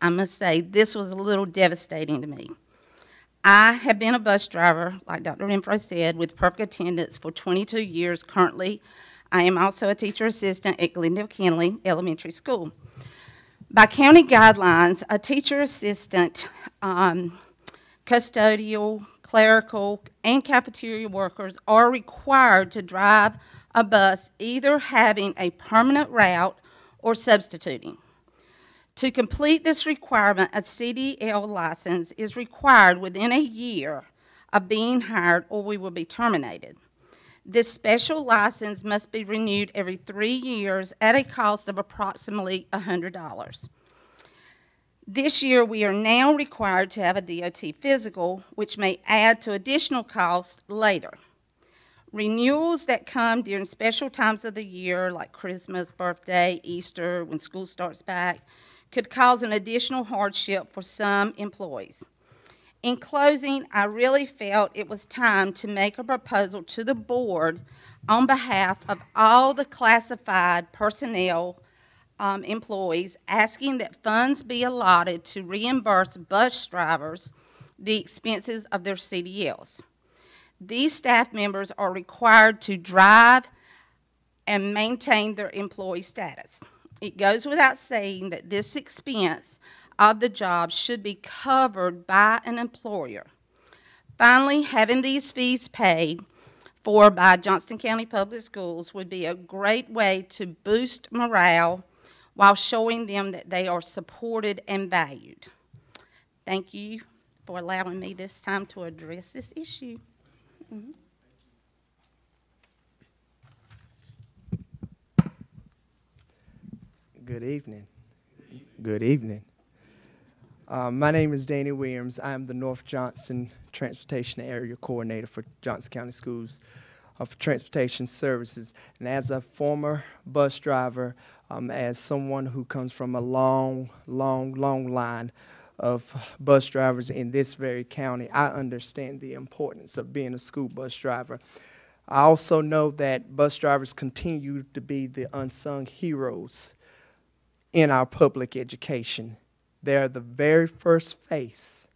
[SPEAKER 12] I must say, this was a little devastating to me. I have been a bus driver, like Dr. Renfro said, with perfect attendance for 22 years. Currently, I am also a teacher assistant at Glendale Kenley Elementary School. By county guidelines, a teacher assistant, custodial, clerical, and cafeteria workers are required to drive a bus, either having a permanent route or substituting. To complete this requirement, a CDL license is required within a year of being hired or we will be terminated. This special license must be renewed every 3 years at a cost of approximately $100. This year, we are now required to have a DOT physical, which may add to additional costs later. Renewals that come during special times of the year, like Christmas, birthday, Easter, when school starts back, could cause an additional hardship for some employees. In closing, I really felt it was time to make a proposal to the board on behalf of all the classified personnel employees, asking that funds be allotted to reimburse bus drivers the expenses of their CDLs. These staff members are required to drive and maintain their employee status. It goes without saying that this expense of the job should be covered by an employer. Finally, having these fees paid for by Johnston County Public Schools would be a great way to boost morale while showing them that they are supported and valued. Thank you for allowing me this time to address this issue.
[SPEAKER 11] Good evening. Good evening. My name is Danny Williams. I'm the North Johnston Transportation Area Coordinator for Johnston County Schools for Transportation Services. And as a former bus driver, as someone who comes from a long line of bus drivers in this very county, I understand the importance of being a school bus driver. I also know that bus drivers continue to be the unsung heroes in our public education. They're the very first face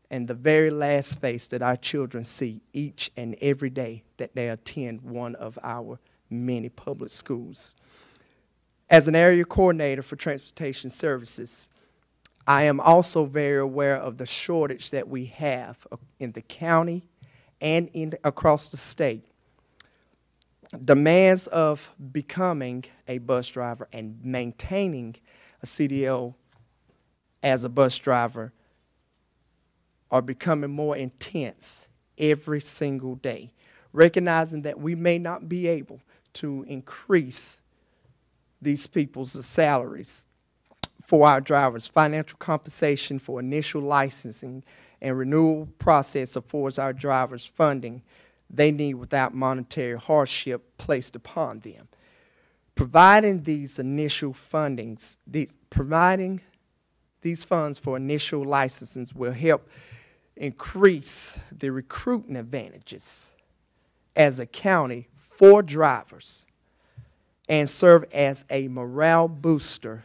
[SPEAKER 11] and the very last face that our children see each and every day that they attend one of our many public schools. As an area coordinator for transportation services, I am also very aware of the shortage that we have in the county and across the state. Demands of becoming a bus driver and maintaining a CDL as a bus driver are becoming more intense every single day, recognizing that we may not be able to increase these people's salaries for our drivers. Financial compensation for initial licensing and renewal process affords our drivers funding they need without monetary hardship placed upon them. Providing these initial fundings, providing these funds for initial licensing will help increase the recruiting advantages as a county for drivers and serve as a morale booster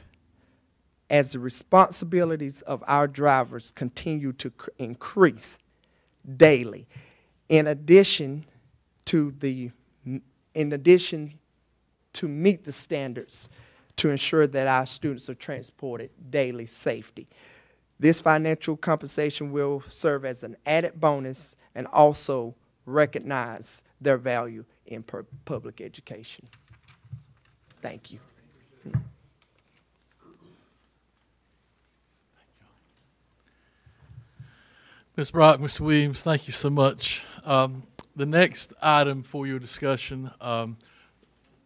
[SPEAKER 11] as the responsibilities of our drivers continue to increase daily. In addition to meet the standards to ensure that our students are transported daily safety. This financial compensation will serve as an added bonus and also recognize their value in public education. Thank you.
[SPEAKER 3] Ms. Brock, Mr. Williams, thank you so much. The next item for your discussion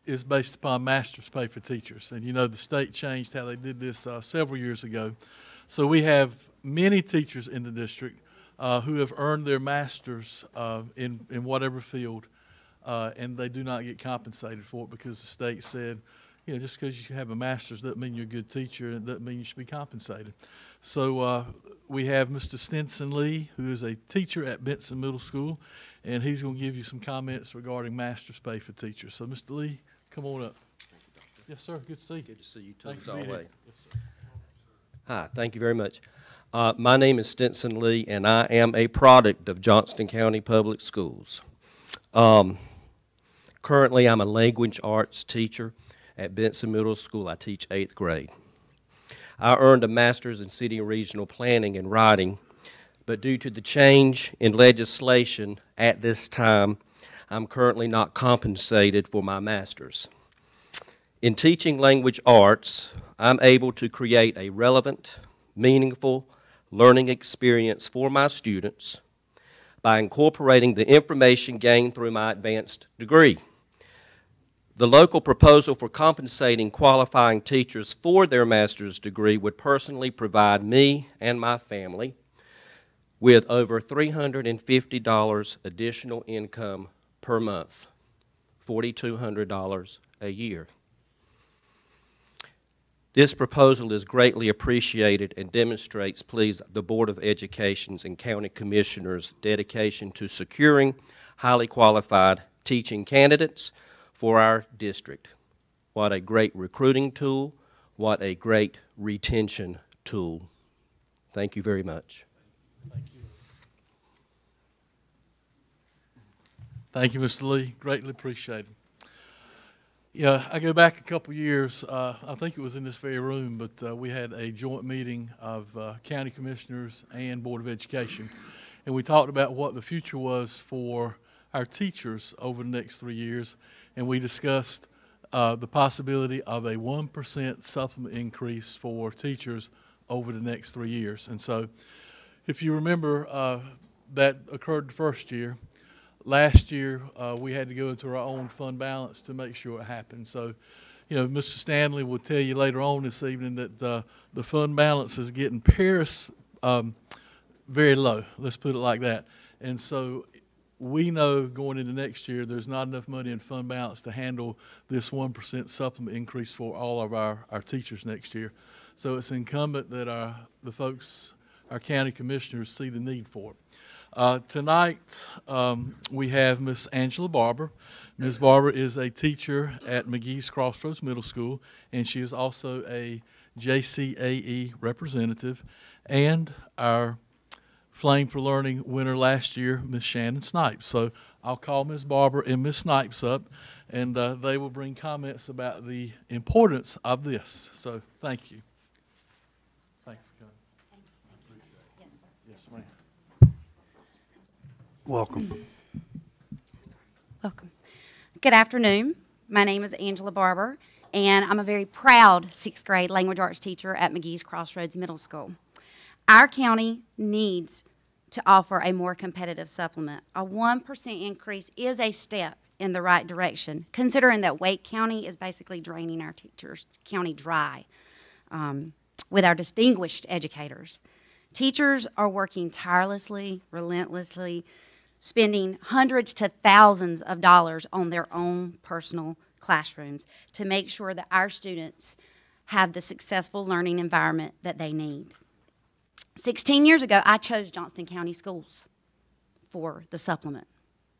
[SPEAKER 3] is based upon master's pay for teachers. And you know the state changed how they did this several years ago. So we have many teachers in the district who have earned their masters in whatever field, and they do not get compensated for it because the state said, you know, just because you have a master's doesn't mean you're a good teacher, and it doesn't mean you should be compensated. So we have Mr. Stinson Lee, who is a teacher at Benson Middle School, and he's going to give you some comments regarding master's pay for teachers. So, Mr. Lee, come on up. Yes, sir. Good to see you.
[SPEAKER 13] Good to see you too,
[SPEAKER 3] Thanks
[SPEAKER 13] as
[SPEAKER 3] for being here.
[SPEAKER 13] always. Hi, thank you very much. My name is Stinson Lee, and I am a product of Johnston County Public Schools. Currently, I'm a language arts teacher at Benson Middle School. I teach 8th grade. I earned a master's in city and regional planning and writing, but due to the change in legislation at this time, I'm currently not compensated for my master's. In teaching language arts, I'm able to create a relevant, meaningful learning experience for my students by incorporating the information gained through my advanced degree. The local proposal for compensating qualifying teachers for their master's degree would personally provide me and my family with over $350 additional income per month, $4,200 a year. This proposal is greatly appreciated and demonstrates, please, the Board of Education's and County Commissioners' dedication to securing highly qualified teaching candidates for our district. What a great recruiting tool, what a great retention tool. Thank you very much.
[SPEAKER 3] Thank you. Thank you, Mr. Lee. Greatly appreciated. Yeah, I go back a couple years. I think it was in this very room, but we had a joint meeting of county commissioners and Board of Education, and we talked about what the future was for our teachers over the next 3 years, and we discussed the possibility of a 1% supplement increase for teachers over the next 3 years. And so if you remember, that occurred the first year. Last year, we had to go into our own fund balance to make sure it happened. So, you know, Mr. Stanley will tell you later on this evening that the fund balance is getting very low. Let's put it like that. And so we know going into next year there's not enough money in fund balance to handle this 1% supplement increase for all of our teachers next year. So it's incumbent that the folks, our county commissioners, see the need for it. Tonight we have Miss Angela Barber. Ms. Barber is a teacher at McGee's Crossroads Middle School, and she is also a JCAE representative, and our Flame for Learning winner last year, Ms. Shannon Snipes. So I'll call Ms. Barber and Ms. Snipes up, and they will bring comments about the importance of this. So thank you. Thank you for coming.
[SPEAKER 12] Yes, sir.
[SPEAKER 3] Yes, ma'am.
[SPEAKER 1] Welcome.
[SPEAKER 14] Welcome. Good afternoon. My name is Angela Barber, and I'm a very proud 6th grade language arts teacher at McGee's Crossroads Middle School. Our county needs to offer a more competitive supplement. A 1% increase is a step in the right direction, considering that Wake County is basically draining our teachers, county dry, with our distinguished educators. Teachers are working tirelessly, relentlessly, spending hundreds to thousands of dollars on their own personal classrooms to make sure that our students have the successful learning environment that they need. 16 years ago, I chose Johnston County Schools for the supplement,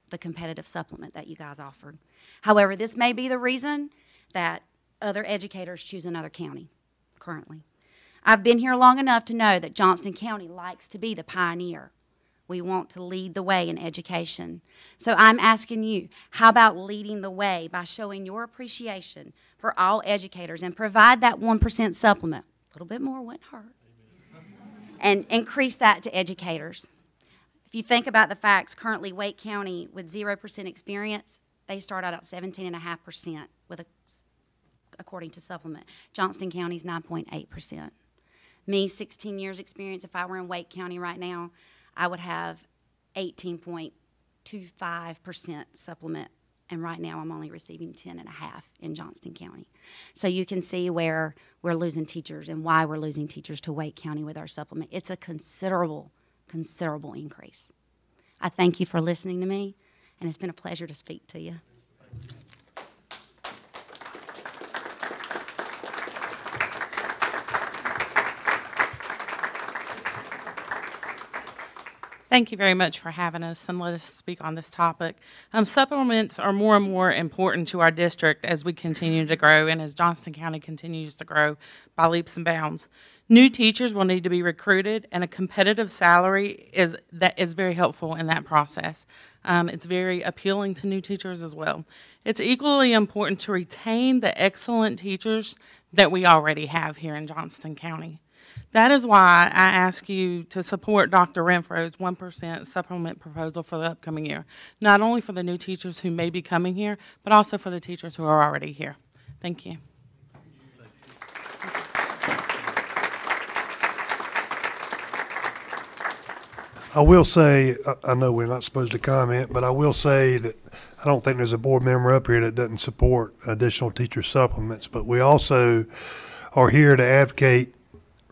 [SPEAKER 14] the competitive supplement that you guys offered. However, this may be the reason that other educators choose another county currently. I've been here long enough to know that Johnston County likes to be the pioneer. We want to lead the way in education. So I'm asking you, how about leading the way by showing your appreciation for all educators and provide that 1% supplement? A little bit more wouldn't hurt. And increase that to educators. If you think about the facts, currently Wake County with 0% experience, they start out at 17.5% according to supplement. Johnston County's 9.8%. Me, 16 years experience, if I were in Wake County right now, I would have 18.25% supplement, and right now I'm only receiving 10.5 in Johnston County. So you can see where we're losing teachers and why we're losing teachers to Wake County with our supplement. It's a considerable increase. I thank you for listening to me, and it's been a pleasure to speak to you.
[SPEAKER 15] Thank you very much for having us and let us speak on this topic. Supplements are more and more important to our district as we continue to grow and as Johnston County continues to grow by leaps and bounds. New teachers will need to be recruited, and a competitive salary is very helpful in that process. It's very appealing to new teachers as well. It's equally important to retain the excellent teachers that we already have here in Johnston County. That is why I ask you to support Dr. Renfro's 1% supplement proposal for the upcoming year, not only for the new teachers who may be coming here, but also for the teachers who are already here. Thank you.
[SPEAKER 1] I will say, I know we're not supposed to comment, but I will say that I don't think there's a board member up here that doesn't support additional teacher supplements, but we also are here to advocate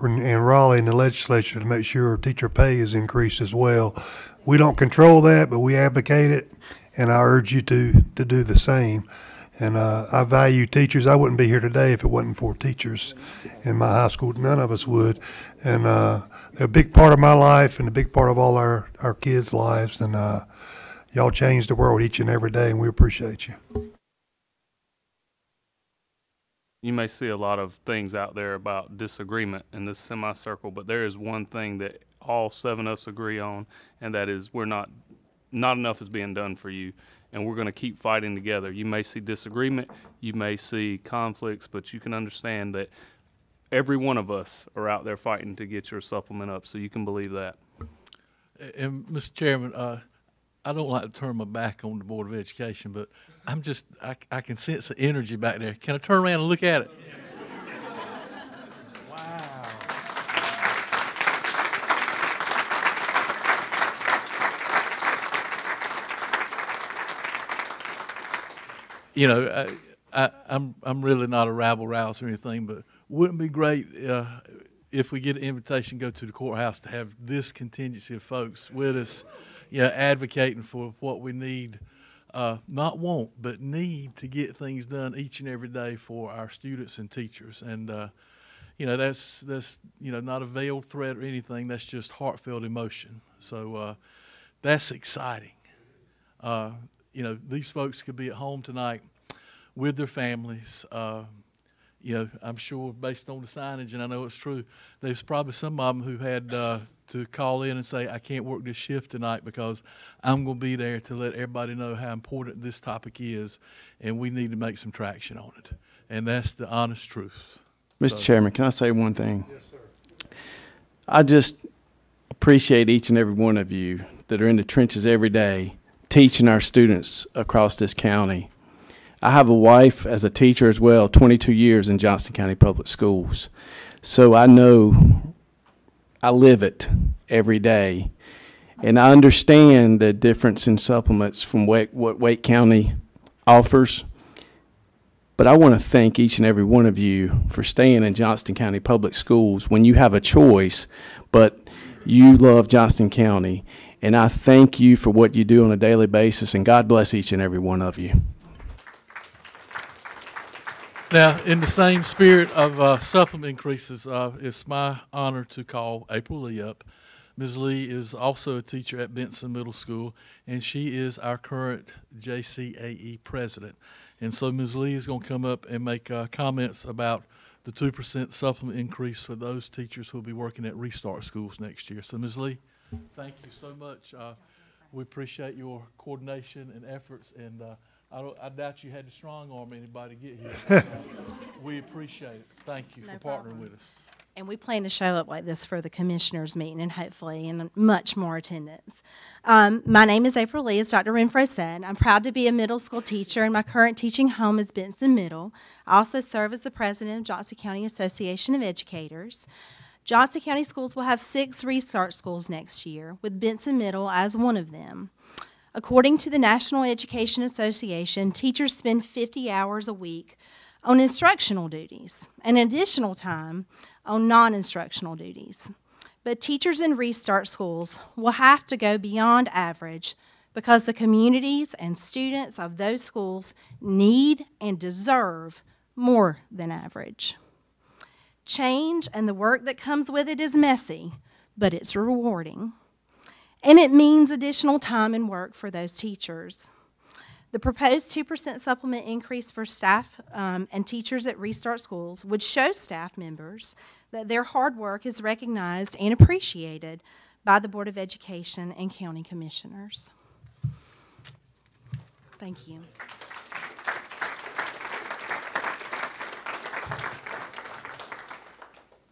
[SPEAKER 1] in Raleigh in the legislature to make sure teacher pay is increased as well. We don't control that, but we advocate it, and I urge you to do the same. And I value teachers. I wouldn't be here today if it wasn't for teachers in my high school. None of us would. And they're a big part of my life and a big part of all our kids' lives. And y'all change the world each and every day, and we appreciate you.
[SPEAKER 16] You may see a lot of things out there about disagreement in this semicircle, but there is one thing that all 7 of us agree on, and that is not enough is being done for you, and we're going to keep fighting together. You may see disagreement, you may see conflicts, but you can understand that every one of us are out there fighting to get your supplement up, so you can believe that.
[SPEAKER 3] And Mr. Chairman, I don't like to turn my back on the Board of Education, but I can sense the energy back there. Can I turn around and look at it? You know, I'm really not a rabble-rouse or anything, but wouldn't it be great if we get an invitation to go to the courthouse to have this contingency of folks with us, you know, advocating for what we need, not want, but need to get things done each and every day for our students and teachers. And, you know, that's you know, not a veiled threat or anything. That's just heartfelt emotion. So that's exciting. You know, these folks could be at home tonight with their families. You know, I'm sure based on the signage, and I know it's true, there's probably some of them who had to call in and say, I can't work this shift tonight because I'm going to be there to let everybody know how important this topic is, and we need to make some traction on it. And that's the honest truth.
[SPEAKER 17] Mr. Chairman, can I say one thing? Yes, sir. I just appreciate each and every one of you that are in the trenches every day teaching our students across this county. I have a wife as a teacher as well, 22 years in Johnston County Public Schools. So I know, I live it every day. And I understand the difference in supplements from what Wake County offers. But I want to thank each and every one of you for staying in Johnston County Public Schools when you have a choice, but you love Johnston County. And I thank you for what you do on a daily basis, and God bless each and every one of you.
[SPEAKER 3] Now, in the same spirit of supplement increases, it's my honor to call April Lee up. Ms. Lee is also a teacher at Benson Middle School, and she is our current JCAE president. And so Ms. Lee is going to come up and make comments about the 2% supplement increase for those teachers who will be working at Restart Schools next year. So, Ms. Lee, thank you so much. We appreciate your coordination and efforts, and I doubt you had to strong arm anybody to get here. We appreciate it. Thank you for partnering with us.
[SPEAKER 4] And we plan to show up like this for the commissioners meeting and hopefully in much more attendance. My name is April Lee, as Dr. Renfro said. I'm proud to be a middle school teacher, and my current teaching home is Benson Middle. I also serve as the president of Johnston County Association of Educators. Johnston County Schools will have 6 Restart Schools next year, with Benson Middle as one of them. According to the National Education Association, teachers spend 50 hours a week on instructional duties and additional time on non-instructional duties. But teachers in Restart Schools will have to go beyond average because the communities and students of those schools need and deserve more than average. Change and the work that comes with it is messy, but it's rewarding. And it means additional time and work for those teachers. The proposed 2% supplement increase for staff and teachers at Restart Schools would show staff members that their hard work is recognized and appreciated by the Board of Education and county commissioners. Thank you.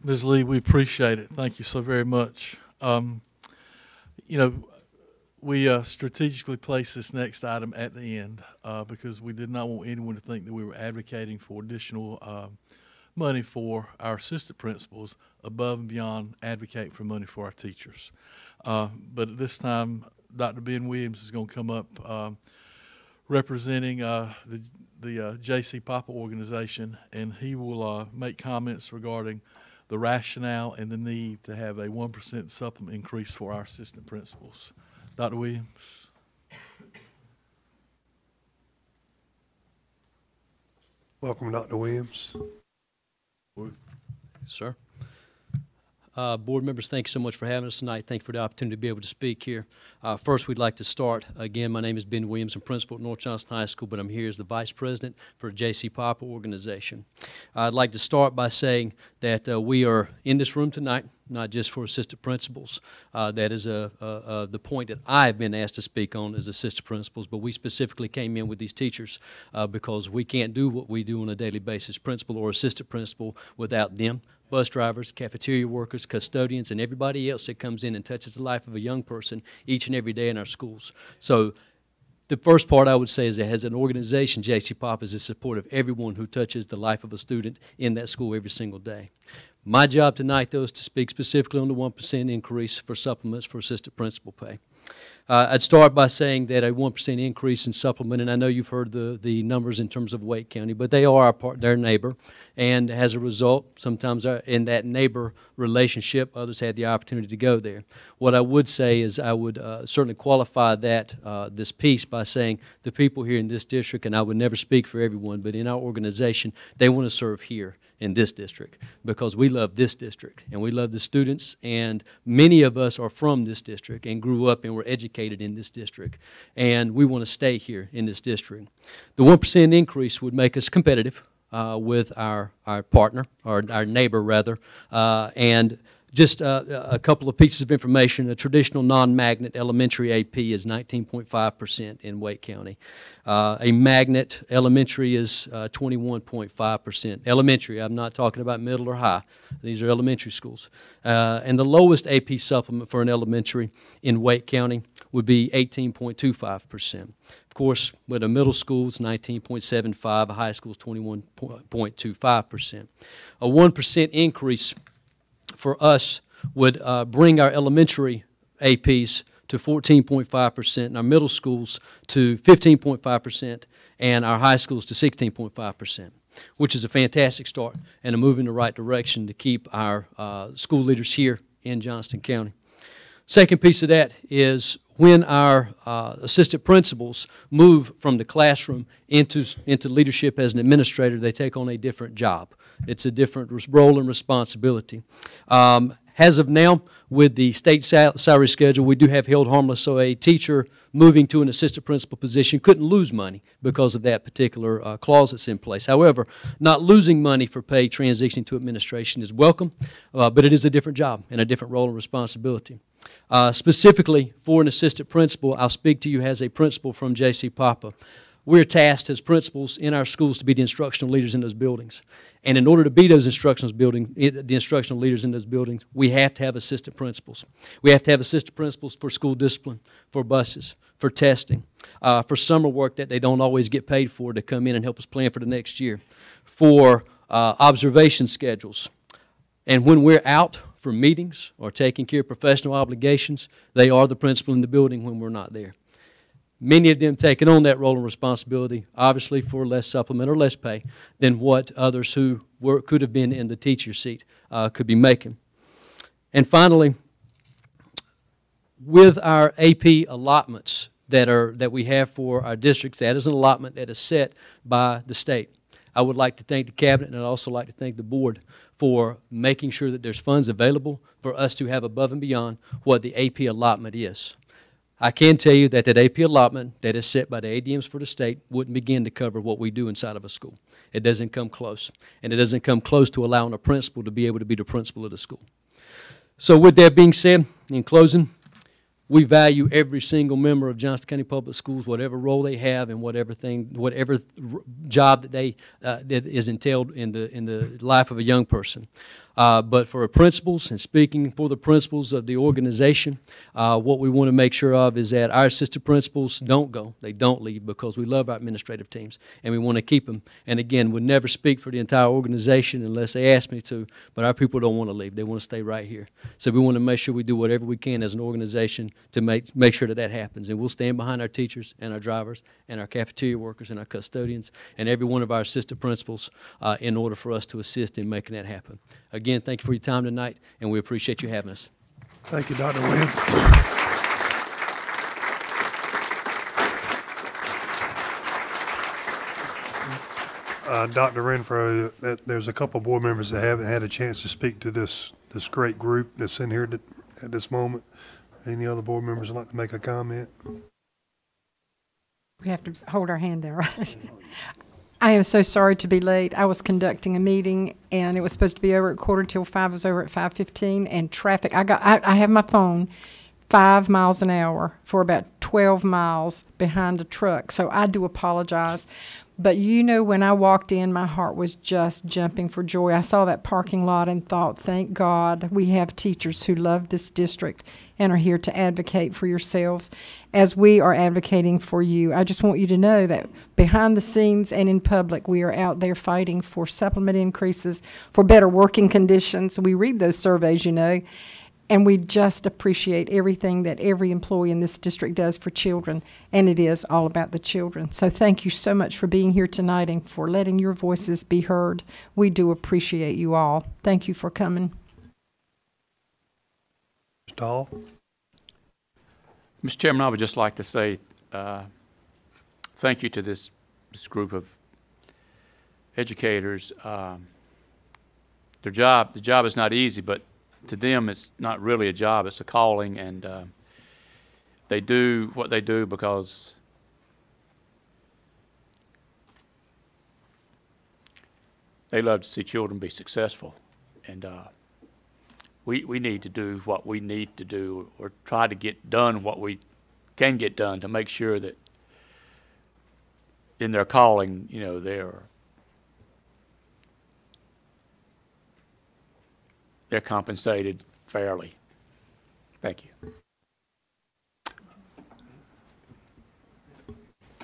[SPEAKER 3] Ms. Lee, we appreciate it. Thank you so very much. You know, we strategically placed this next item at the end because we did not want anyone to think that we were advocating for additional money for our assistant principals above and beyond advocating for money for our teachers. But at this time, Dr. Ben Williams is going to come up representing the J.C. Papa organization, and he will make comments regarding the rationale and the need to have a 1% supplement increase for our assistant principals. Dr. Williams.
[SPEAKER 1] Welcome, Dr. Williams.
[SPEAKER 18] Sir. Board members, thank you so much for having us tonight. Thank you for the opportunity to be able to speak here. First, we'd like to start. Again, my name is Ben Williams. I'm principal at North Johnston High School, but I'm here as the vice president for J.C. Papa organization. I'd like to start by saying that we are in this room tonight, not just for assistant principals. That is the point that I've been asked to speak on as assistant principals, but we specifically came in with these teachers because we can't do what we do on a daily basis, principal or assistant principal, without them. bus drivers, cafeteria workers, custodians, and everybody else that comes in and touches the life of a young person each and every day in our schools. So the first part I would say is that as an organization, J.C. Pop is in support of everyone who touches the life of a student in that school every single day. My job tonight, though, is to speak specifically on the 1% increase for supplements for assistant principal pay. I'd start by saying that a 1% increase in supplement, and I know you've heard the numbers in terms of Wake County, but they are their neighbor, and as a result, sometimes in that neighbor relationship, others had the opportunity to go there. What I would say is I would certainly qualify that this piece by saying the people here in this district, and I would never speak for everyone, but in our organization, they want to serve here in this district because we love this district and we love the students, and many of us are from this district and grew up and were educated in this district, and we want to stay here in this district. The 1% increase would make us competitive with our partner, or our neighbor rather, and just a couple of pieces of information. A traditional non-magnet elementary AP is 19.5% in Wake County. A magnet elementary is 21.5%. Elementary, I'm not talking about middle or high. These are elementary schools. And the lowest AP supplement for an elementary in Wake County would be 18.25%. Of course, with a middle school, it's 19.75%. A high school is 21.25%. A 1% increase for us would bring our elementary APs to 14.5%, and our middle schools to 15.5%, and our high schools to 16.5%, which is a fantastic start and a move in the right direction to keep our school leaders here in Johnston County. Second piece of that is when our assistant principals move from the classroom into leadership as an administrator, they take on a different job. It's a different role and responsibility. As of now, with the state salary schedule, we do have held harmless, so a teacher moving to an assistant principal position couldn't lose money because of that particular clause that's in place. However, not losing money for pay transitioning to administration is welcome, but it is a different job and a different role and responsibility. Specifically for an assistant principal, I'll speak to you as a principal from J.C. Papa. We're tasked as principals in our schools to be the instructional leaders in those buildings. And in order to be those the instructional leaders in those buildings, we have to have assistant principals. We have to have assistant principals for school discipline, for buses, for testing, for summer work that they don't always get paid for to come in and help us plan for the next year, for observation schedules. And when we're out for meetings or taking care of professional obligations, they are the principal in the building when we're not there. Many of them taking on that role and responsibility, obviously for less supplement or less pay than what others who could have been in the teacher seat could be making. And finally, with our AP allotments that we have for our districts, that is an allotment that is set by the state. I would like to thank the Cabinet, and I'd also like to thank the Board for making sure that there's funds available for us to have above and beyond what the AP allotment is. I can tell you that that AP allotment that is set by the ADMs for the state wouldn't begin to cover what we do inside of a school. It doesn't come close. And it doesn't come close to allowing a principal to be able to be the principal of the school. So with that being said, in closing, we value every single member of Johnston County Public Schools, whatever role they have and whatever job that that is entailed in the life of a young person. But for our principals, and speaking for the principals of the organization, what we want to make sure of is that our assistant principals don't go, they don't leave, because we love our administrative teams and we want to keep them. And again, would never speak for the entire organization unless they ask me to, but our people don't want to leave, they want to stay right here. So we want to make sure we do whatever we can as an organization to make sure that happens. And we'll stand behind our teachers and our drivers and our cafeteria workers and our custodians and every one of our assistant principals in order for us to assist in making that happen. Again, thank you for your time tonight, and we appreciate you having us.
[SPEAKER 1] Thank you, Dr. Williams. Dr. Renfro, there's a couple of board members that haven't had a chance to speak to this great group that's in here at this moment. Any other board members would like to make a comment?
[SPEAKER 19] We have to hold our hand down, right? I am so sorry to be late. I was conducting a meeting, and it was supposed to be over at 4:45. It was over at 5:15, and traffic. I have my phone 5 miles an hour for about 12 miles behind a truck, so I do apologize. But you know, when I walked in, my heart was just jumping for joy. I saw that parking lot and thought, thank God we have teachers who love this district and are here to advocate for yourselves as we are advocating for you. I just want you to know that behind the scenes and in public, we are out there fighting for supplement increases, for better working conditions. We read those surveys, you know. And we just appreciate everything that every employee in this district does for children, and it is all about the children. So thank you so much for being here tonight and for letting your voices be heard. We do appreciate you all. Thank you for coming.
[SPEAKER 1] Mr. Hall?
[SPEAKER 20] Mr. Chairman, I would just like to say thank you to this group of educators. The job is not easy, but to them, it's not really a job, it's a calling, and they do what they do because they love to see children be successful. And we need to do what we need to do, or try to get done what we can get done, to make sure that in their calling, you know, they're compensated fairly. Thank you.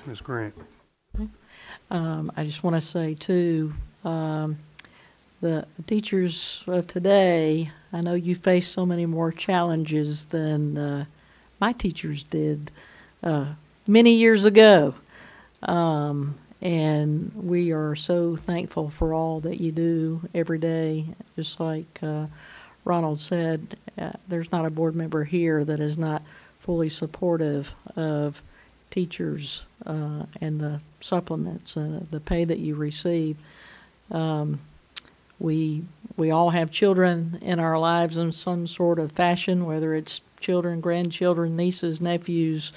[SPEAKER 1] Ms. Grant.
[SPEAKER 21] I just want to say, too, the teachers of today, I know you face so many more challenges than my teachers did many years ago. And we are so thankful for all that you do every day. Just like Ronald said, there's not a board member here that is not fully supportive of teachers and the supplements, the pay that you receive. We all have children in our lives in some sort of fashion, whether it's children, grandchildren, nieces, nephews,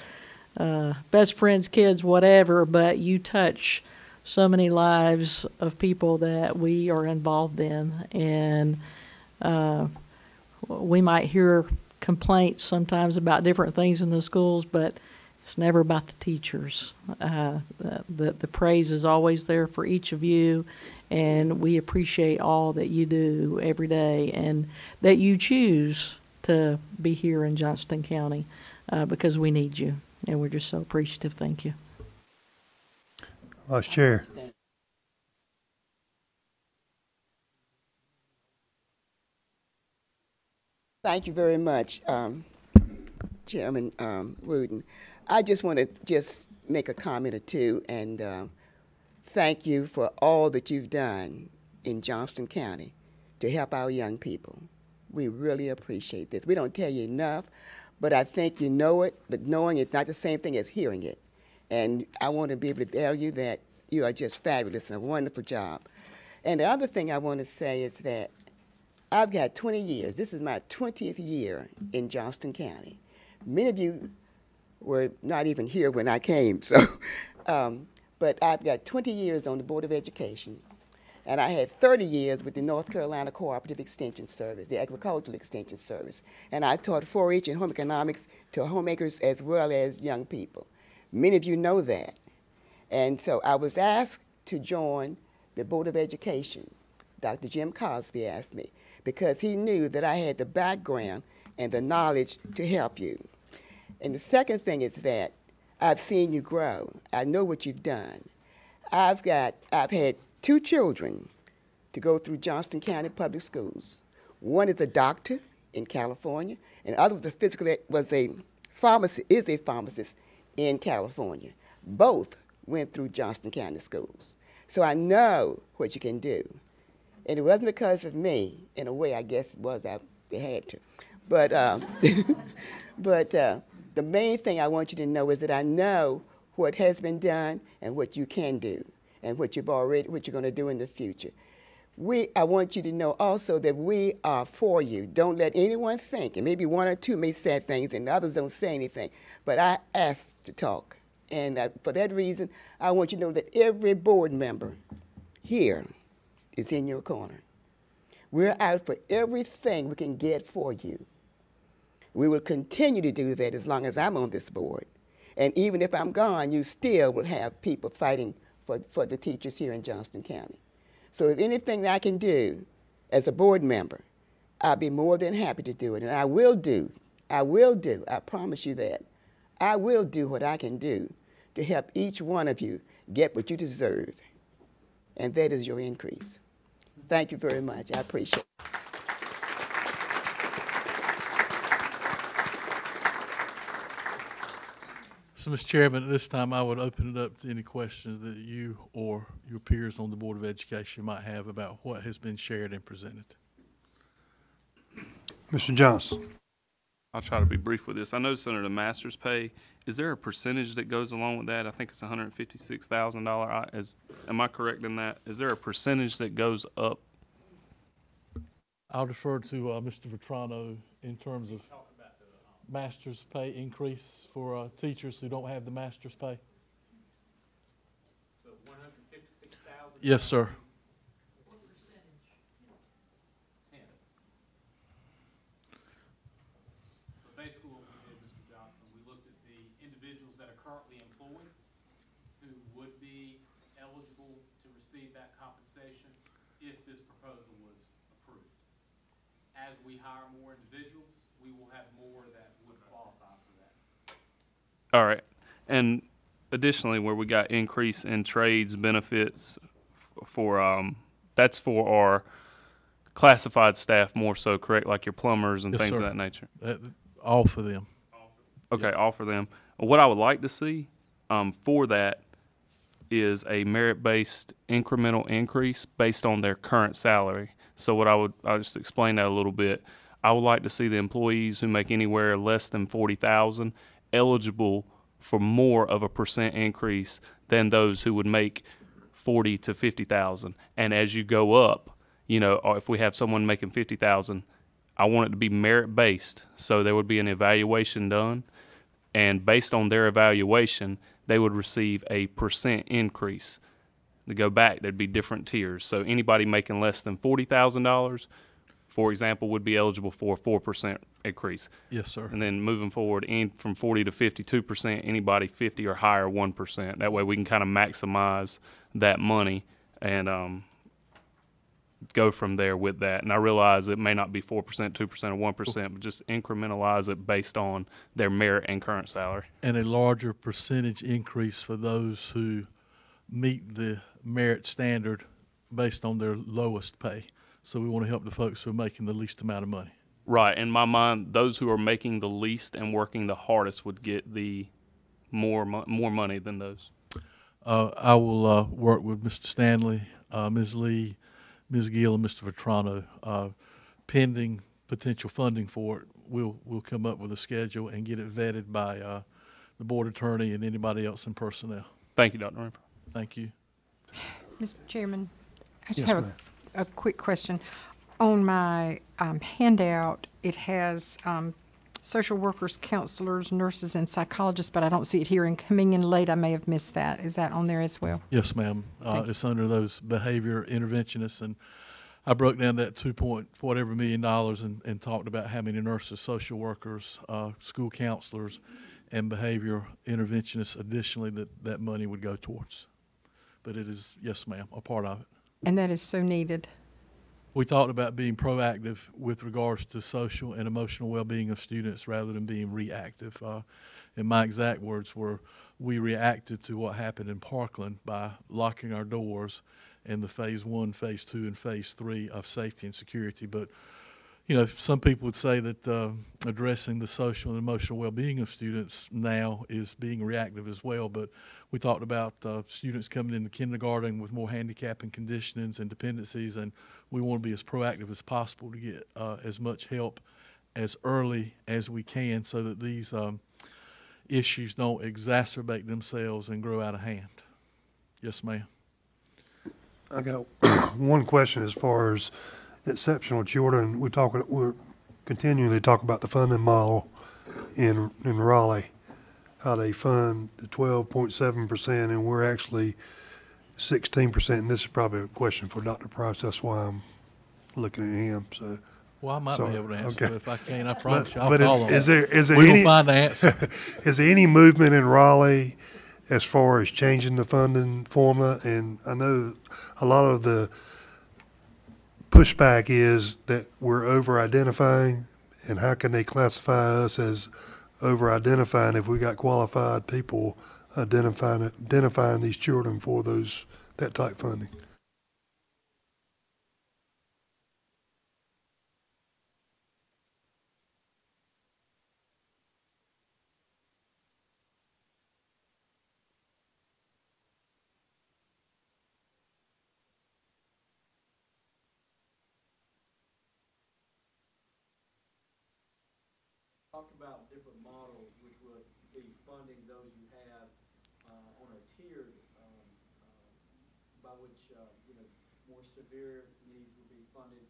[SPEAKER 21] best friends, kids, whatever, but you touch so many lives of people that we are involved in. And we might hear complaints sometimes about different things in the schools, but it's never about the teachers. The praise is always there for each of you, and we appreciate all that you do every day and that you choose to be here in Johnston County because we need you. And we're just so appreciative. Thank you.
[SPEAKER 1] Vice Chair.
[SPEAKER 2] Thank you very much, Chairman Wooten. I just want to make a comment or two and thank you for all that you've done in Johnston County to help our young people. We really appreciate this. We don't tell you enough, but I think you know it, but knowing it's not the same thing as hearing it. And I want to be able to tell you that you are just fabulous and a wonderful job. And the other thing I want to say is that I've got 20 years. This is my 20th year in Johnston County. Many of you were not even here when I came, so, but I've got 20 years on the Board of Education. And I had 30 years with the North Carolina Cooperative Extension Service, the Agricultural Extension Service. And I taught 4-H and home economics to homemakers as well as young people. Many of you know that. And so I was asked to join the Board of Education. Dr. Jim Cosby asked me because he knew that I had the background and the knowledge to help you. And the second thing is that I've seen you grow. I know what you've done. I've had 2 children to go through Johnston County Public Schools. One is a doctor in California, and the other is a pharmacist in California. Both went through Johnston County schools. So I know what you can do. And it wasn't because of me. In a way, I guess it was, they had to. But, the main thing I want you to know is that I know what has been done and what you can do and what you're going to do in the future. I want you to know also that we are for you. Don't let anyone think, and maybe 1 or 2 may say things and the others don't say anything, but I asked to talk. And for that reason, I want you to know that every board member here is in your corner. We're out for everything we can get for you. We will continue to do that as long as I'm on this board. And even if I'm gone, you still will have people fighting for the teachers here in Johnston County. So if anything that I can do as a board member, I'll be more than happy to do it. And I will do, I promise you that. I will do what I can do to help each one of you get what you deserve. And that is your increase. Thank you very much. I appreciate it.
[SPEAKER 3] So, Mr. Chairman, at this time, I would open it up to any questions that you or your peers on the Board of Education might have about what has been shared and presented.
[SPEAKER 1] Mr. Johnston.
[SPEAKER 16] I'll try to be brief with this. I noticed under the master's pay, is there a percentage that goes along with that? I think it's $156,000. Am I correct in that? Is there a percentage that goes up?
[SPEAKER 3] I'll defer to Mr. Vetrano in terms of master's pay increase for teachers who don't have the master's pay.
[SPEAKER 8] So $156,000?
[SPEAKER 3] Yes, sir.
[SPEAKER 8] What percentage? 10. So basically what we did, Mr. Johnson, we looked at the individuals that are currently employed who would be eligible to receive that compensation if this proposal was approved. As we hire more individuals, we will have more that would qualify for that.
[SPEAKER 16] All right. And additionally, where we got increase in trades benefits for, that's for our classified staff more so, correct? Like your plumbers and
[SPEAKER 3] Yes,
[SPEAKER 16] things
[SPEAKER 3] sir.
[SPEAKER 16] of that nature?
[SPEAKER 3] All for them.
[SPEAKER 16] Okay, all for them. What I would like to see for that is a merit-based incremental increase based on their current salary. So what I'll just explain that a little bit. I would like to see the employees who make anywhere less than $40,000 eligible for more of a percent increase than those who would make $40,000 to $50,000. And as you go up, you know, or if we have someone making $50,000, I want it to be merit-based. So there would be an evaluation done, and based on their evaluation, they would receive a percent increase. To go back, there'd be different tiers. So anybody making less than $40,000, for example, would be eligible for a 4% increase.
[SPEAKER 3] Yes, sir.
[SPEAKER 16] And then moving forward, from 40 to 52%, anybody 50 or higher, 1%. That way we can kind of maximize that money and go from there with that. And I realize it may not be 4%, 2%, or 1%, but just incrementalize it based on their merit and current salary.
[SPEAKER 3] And a larger percentage increase for those who meet the merit standard based on their lowest pay. So we want to help the folks who are making the least amount of money.
[SPEAKER 16] Right. In my mind, those who are making the least and working the hardest would get the more money than those.
[SPEAKER 3] I will work with Mr. Stanley, Ms. Lee, Ms. Gill, and Mr. Vetrano. Pending potential funding for it, we'll come up with a schedule and get it vetted by the board attorney and anybody else in personnel.
[SPEAKER 16] Thank you, Dr. Renfro.
[SPEAKER 3] Thank you.
[SPEAKER 19] Mr. Chairman, I just
[SPEAKER 1] Yes,
[SPEAKER 19] have
[SPEAKER 1] ma'am.
[SPEAKER 19] a quick question. On my handout, it has social workers, counselors, nurses, and psychologists, but I don't see it here. And coming in late, I may have missed that. Is that on there as well?
[SPEAKER 3] Yes, ma'am. It's under those behavior interventionists, and I broke down that $2.whatever million and talked about how many nurses, social workers, school counselors, and behavior interventionists additionally that money would go towards. But it is, yes, ma'am, a part of it.
[SPEAKER 19] And that is so needed.
[SPEAKER 3] We talked about being proactive with regards to social and emotional well-being of students rather than being reactive. And my exact words were, we reacted to what happened in Parkland by locking our doors in the phase 1, phase 2, and phase 3 of safety and security. But, you know, some people would say that addressing the social and emotional well-being of students now is being reactive as well. But we talked about students coming into kindergarten with more handicap and conditionings and dependencies, and we want to be as proactive as possible to get as much help as early as we can so that these issues don't exacerbate themselves and grow out of hand. Yes, ma'am.
[SPEAKER 1] I got one question as far as exceptional children. We're continually talking about the funding model in Raleigh, how they fund the 12.7%, and we're actually 16%. And this is probably a question for Dr. Price. That's why I'm looking at him. So,
[SPEAKER 3] well, I might be able to answer it. If I can't, I promise you, I'll
[SPEAKER 1] but
[SPEAKER 3] call on
[SPEAKER 1] is there
[SPEAKER 3] we
[SPEAKER 1] any,
[SPEAKER 3] will find the answer.
[SPEAKER 1] Is there any movement in Raleigh as far as changing the funding formula, and I know a lot of the pushback is that we're over-identifying, and how can they classify us as over-identifying if we got qualified people identifying these children for that type funding?
[SPEAKER 5] Talked about different models which would be funding those you have on a tiered by which more severe needs would be funded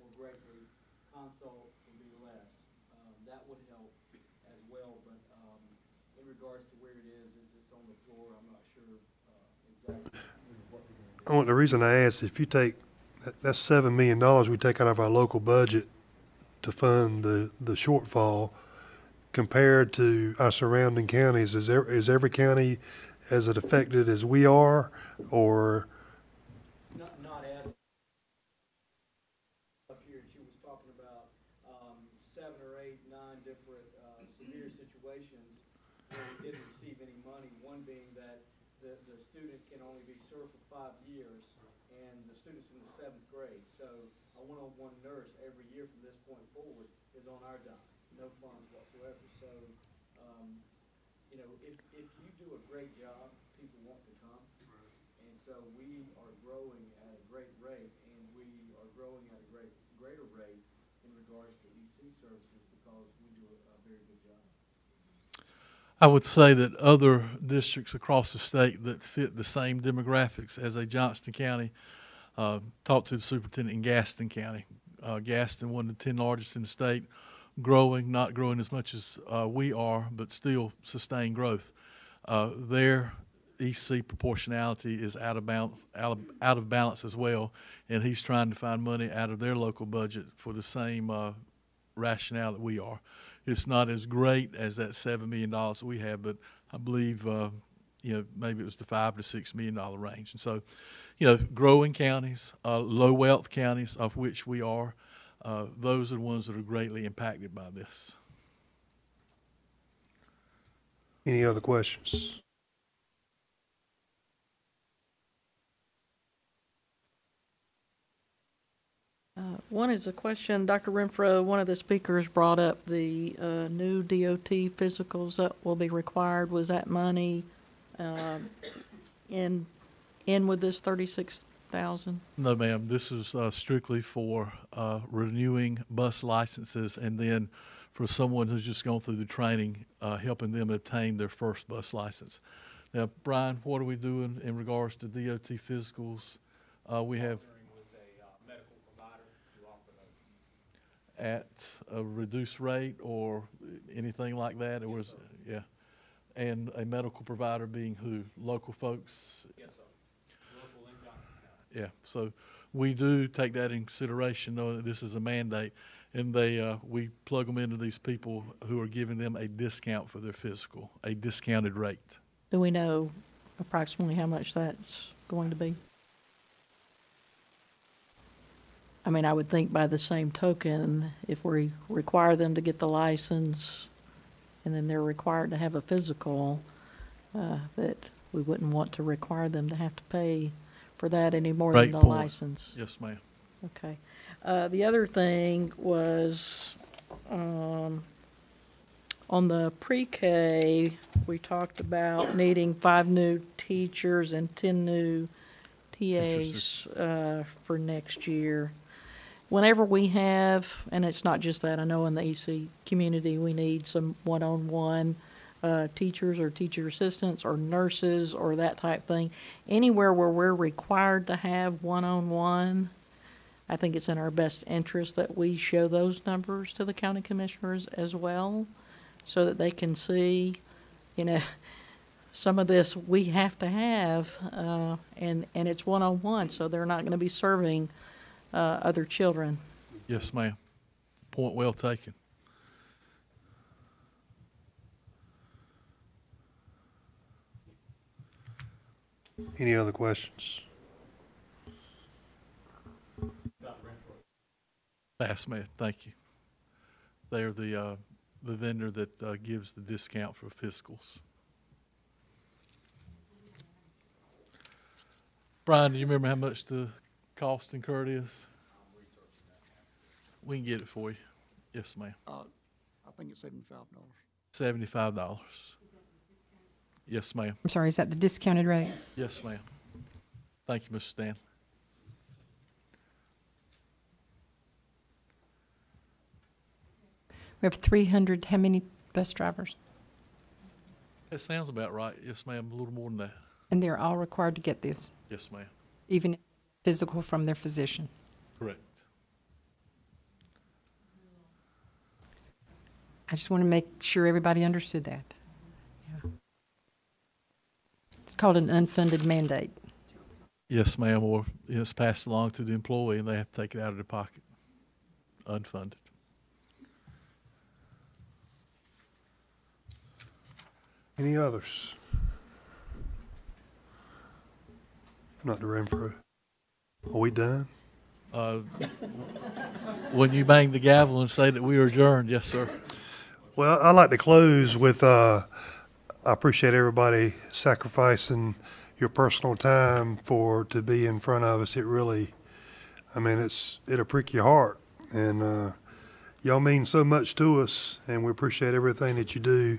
[SPEAKER 5] more greatly, consult would be less. That would help as well, but in regards to where it is, it's on the floor. I'm not sure exactly what we're going to do.
[SPEAKER 1] Well, the reason I ask is if you take that's $7 million we take out of our local budget to fund the shortfall compared to our surrounding counties. Is every county as affected as we are, or?
[SPEAKER 5] Not as up here. She was talking about 7 or 8, 9 different severe situations where we didn't receive any money. One being that the student can only be served for 5 years, and the student's in the 7th grade. So a one-on-one nurse every year from this point forward is on our dime, no funds whatsoever. So, if you do a great job, people want to come. And so we are growing at a great rate, and we are growing at a greater rate in regards to EC services because we do a very good job.
[SPEAKER 3] I would say that other districts across the state that fit the same demographics as a Johnston County, talked to the superintendent in Gaston County. Gaston, one of the 10 largest in the state, not growing as much as we are, but still sustained growth. Their EC proportionality is out of balance as well, and he's trying to find money out of their local budget for the same rationale that we are. It's not as great as that $7 million that we have, but I believe maybe it was the $5 to $6 million range. And so, growing counties, low wealth counties, of which we are, those are the ones that are greatly impacted by this.
[SPEAKER 1] Any other questions?
[SPEAKER 21] One is a question, Dr. Renfro, one of the speakers brought up the new DOT physicals that will be required. Was that money in with this $36,000?
[SPEAKER 3] No, ma'am. This is strictly for renewing bus licenses, and then for someone who's just gone through the training, helping them obtain their first bus license. Now, Brian, what are we doing in regards to DOT physicals? We have at a reduced rate or anything like that? Or was, yeah. And a medical provider being who? Local folks?
[SPEAKER 5] Yes, sir. Local in Johnston County.
[SPEAKER 3] Yeah. So we do take that in consideration, knowing that this is a mandate. And we plug them into these people who are giving them a discount for their physical, a discounted rate.
[SPEAKER 21] Do we know approximately how much that's going to be? I mean, I would think by the same token, if we require them to get the license and then they're required to have a physical, that we wouldn't want to require them to have to pay for that any more than the license.
[SPEAKER 3] Yes, ma'am.
[SPEAKER 21] Okay. The other thing was on the pre-K, we talked about needing 5 new teachers and 10 new TAs for next year. Whenever we have, and it's not just that, I know in the EC community we need some one-on-one teachers or teacher assistants or nurses or that type thing. Anywhere where we're required to have one-on-one, I think it's in our best interest that we show those numbers to the county commissioners as well, so that they can see, some of this we have to have, and it's one-on-one, so they're not going to be serving other children.
[SPEAKER 3] Yes, ma'am. Point well taken.
[SPEAKER 1] Any other questions?
[SPEAKER 3] Fastmed, thank you. They're the vendor that gives the discount for physicals. Brian, do you remember how much the cost incurred is? We can get it for you. Yes, ma'am.
[SPEAKER 7] I think it's $75.
[SPEAKER 3] $75. Yes, ma'am.
[SPEAKER 19] I'm sorry, is that the discounted rate?
[SPEAKER 3] Yes, ma'am. Thank you, Mr. Stanley.
[SPEAKER 19] We have 300, how many bus drivers?
[SPEAKER 3] That sounds about right. Yes, ma'am. A little more than that.
[SPEAKER 19] And they're all required to get this,
[SPEAKER 3] Yes, ma'am.
[SPEAKER 19] even physical from their physician?
[SPEAKER 3] Correct.
[SPEAKER 19] I just want to make sure everybody understood that. Yeah. It's called an unfunded mandate.
[SPEAKER 3] Yes, ma'am. Or it's passed along to the employee and they have to take it out of their pocket. Unfunded.
[SPEAKER 1] Any others? Dr. Renfro. Are we done?
[SPEAKER 3] When you bang the gavel and say that we are adjourned, yes, sir.
[SPEAKER 1] Well, I'd like to close with, I appreciate everybody sacrificing your personal time to be in front of us. It really, I mean, it'll prick your heart. And y'all mean so much to us, and we appreciate everything that you do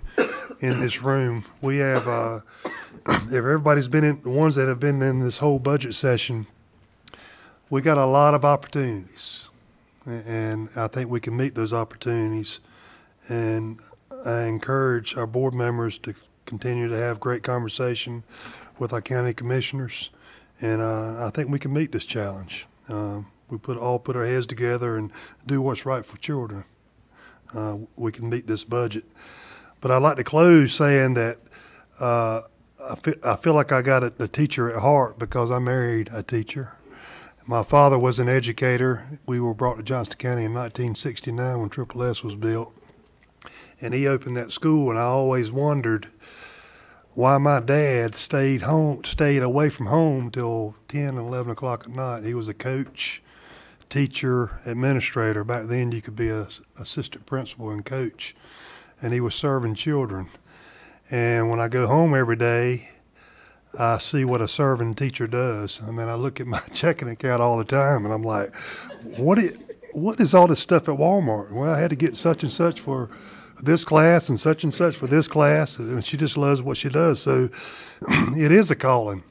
[SPEAKER 1] in this room. We have, if everybody's been in, the ones that have been in this whole budget session, we got a lot of opportunities. And I think we can meet those opportunities. And I encourage our board members to continue to have great conversation with our county commissioners. And I think we can meet this challenge. We all put our heads together and do what's right for children. We can meet this budget. But I'd like to close saying that I feel like I got a teacher at heart because I married a teacher. My father was an educator. We were brought to Johnston County in 1969 when Triple S was built. And he opened that school, and I always wondered why my dad stayed away from home till 10 and 11 o'clock at night. He was a coach, teacher, administrator. Back then you could be an assistant principal and coach. And he was serving children. And when I go home every day, I see what a serving teacher does. I mean, I look at my checking account all the time, and I'm like, what is all this stuff at Walmart? Well, I had to get such and such for this class and such for this class, and she just loves what she does. So it is a calling.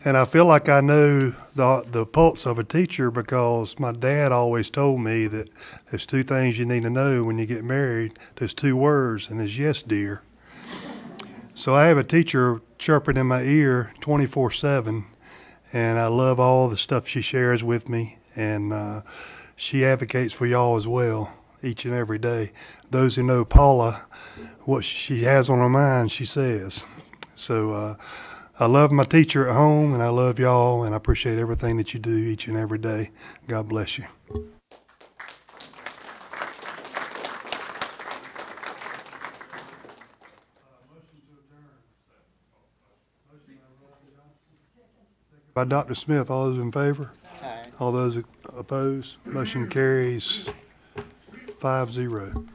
[SPEAKER 1] And I feel like I know the pulse of a teacher because my dad always told me that there's two things you need to know when you get married. There's two words, and it's yes, dear. So I have a teacher chirping in my ear 24/7, and I love all the stuff she shares with me, and she advocates for y'all as well each and every day. Those who know Paula, what she has on her mind, she says. So I love my teacher at home, and I love y'all, and I appreciate everything that you do each and every day. God bless you. By Dr. Smith, all those in favor? Aye. All those opposed? Motion carries 5-0.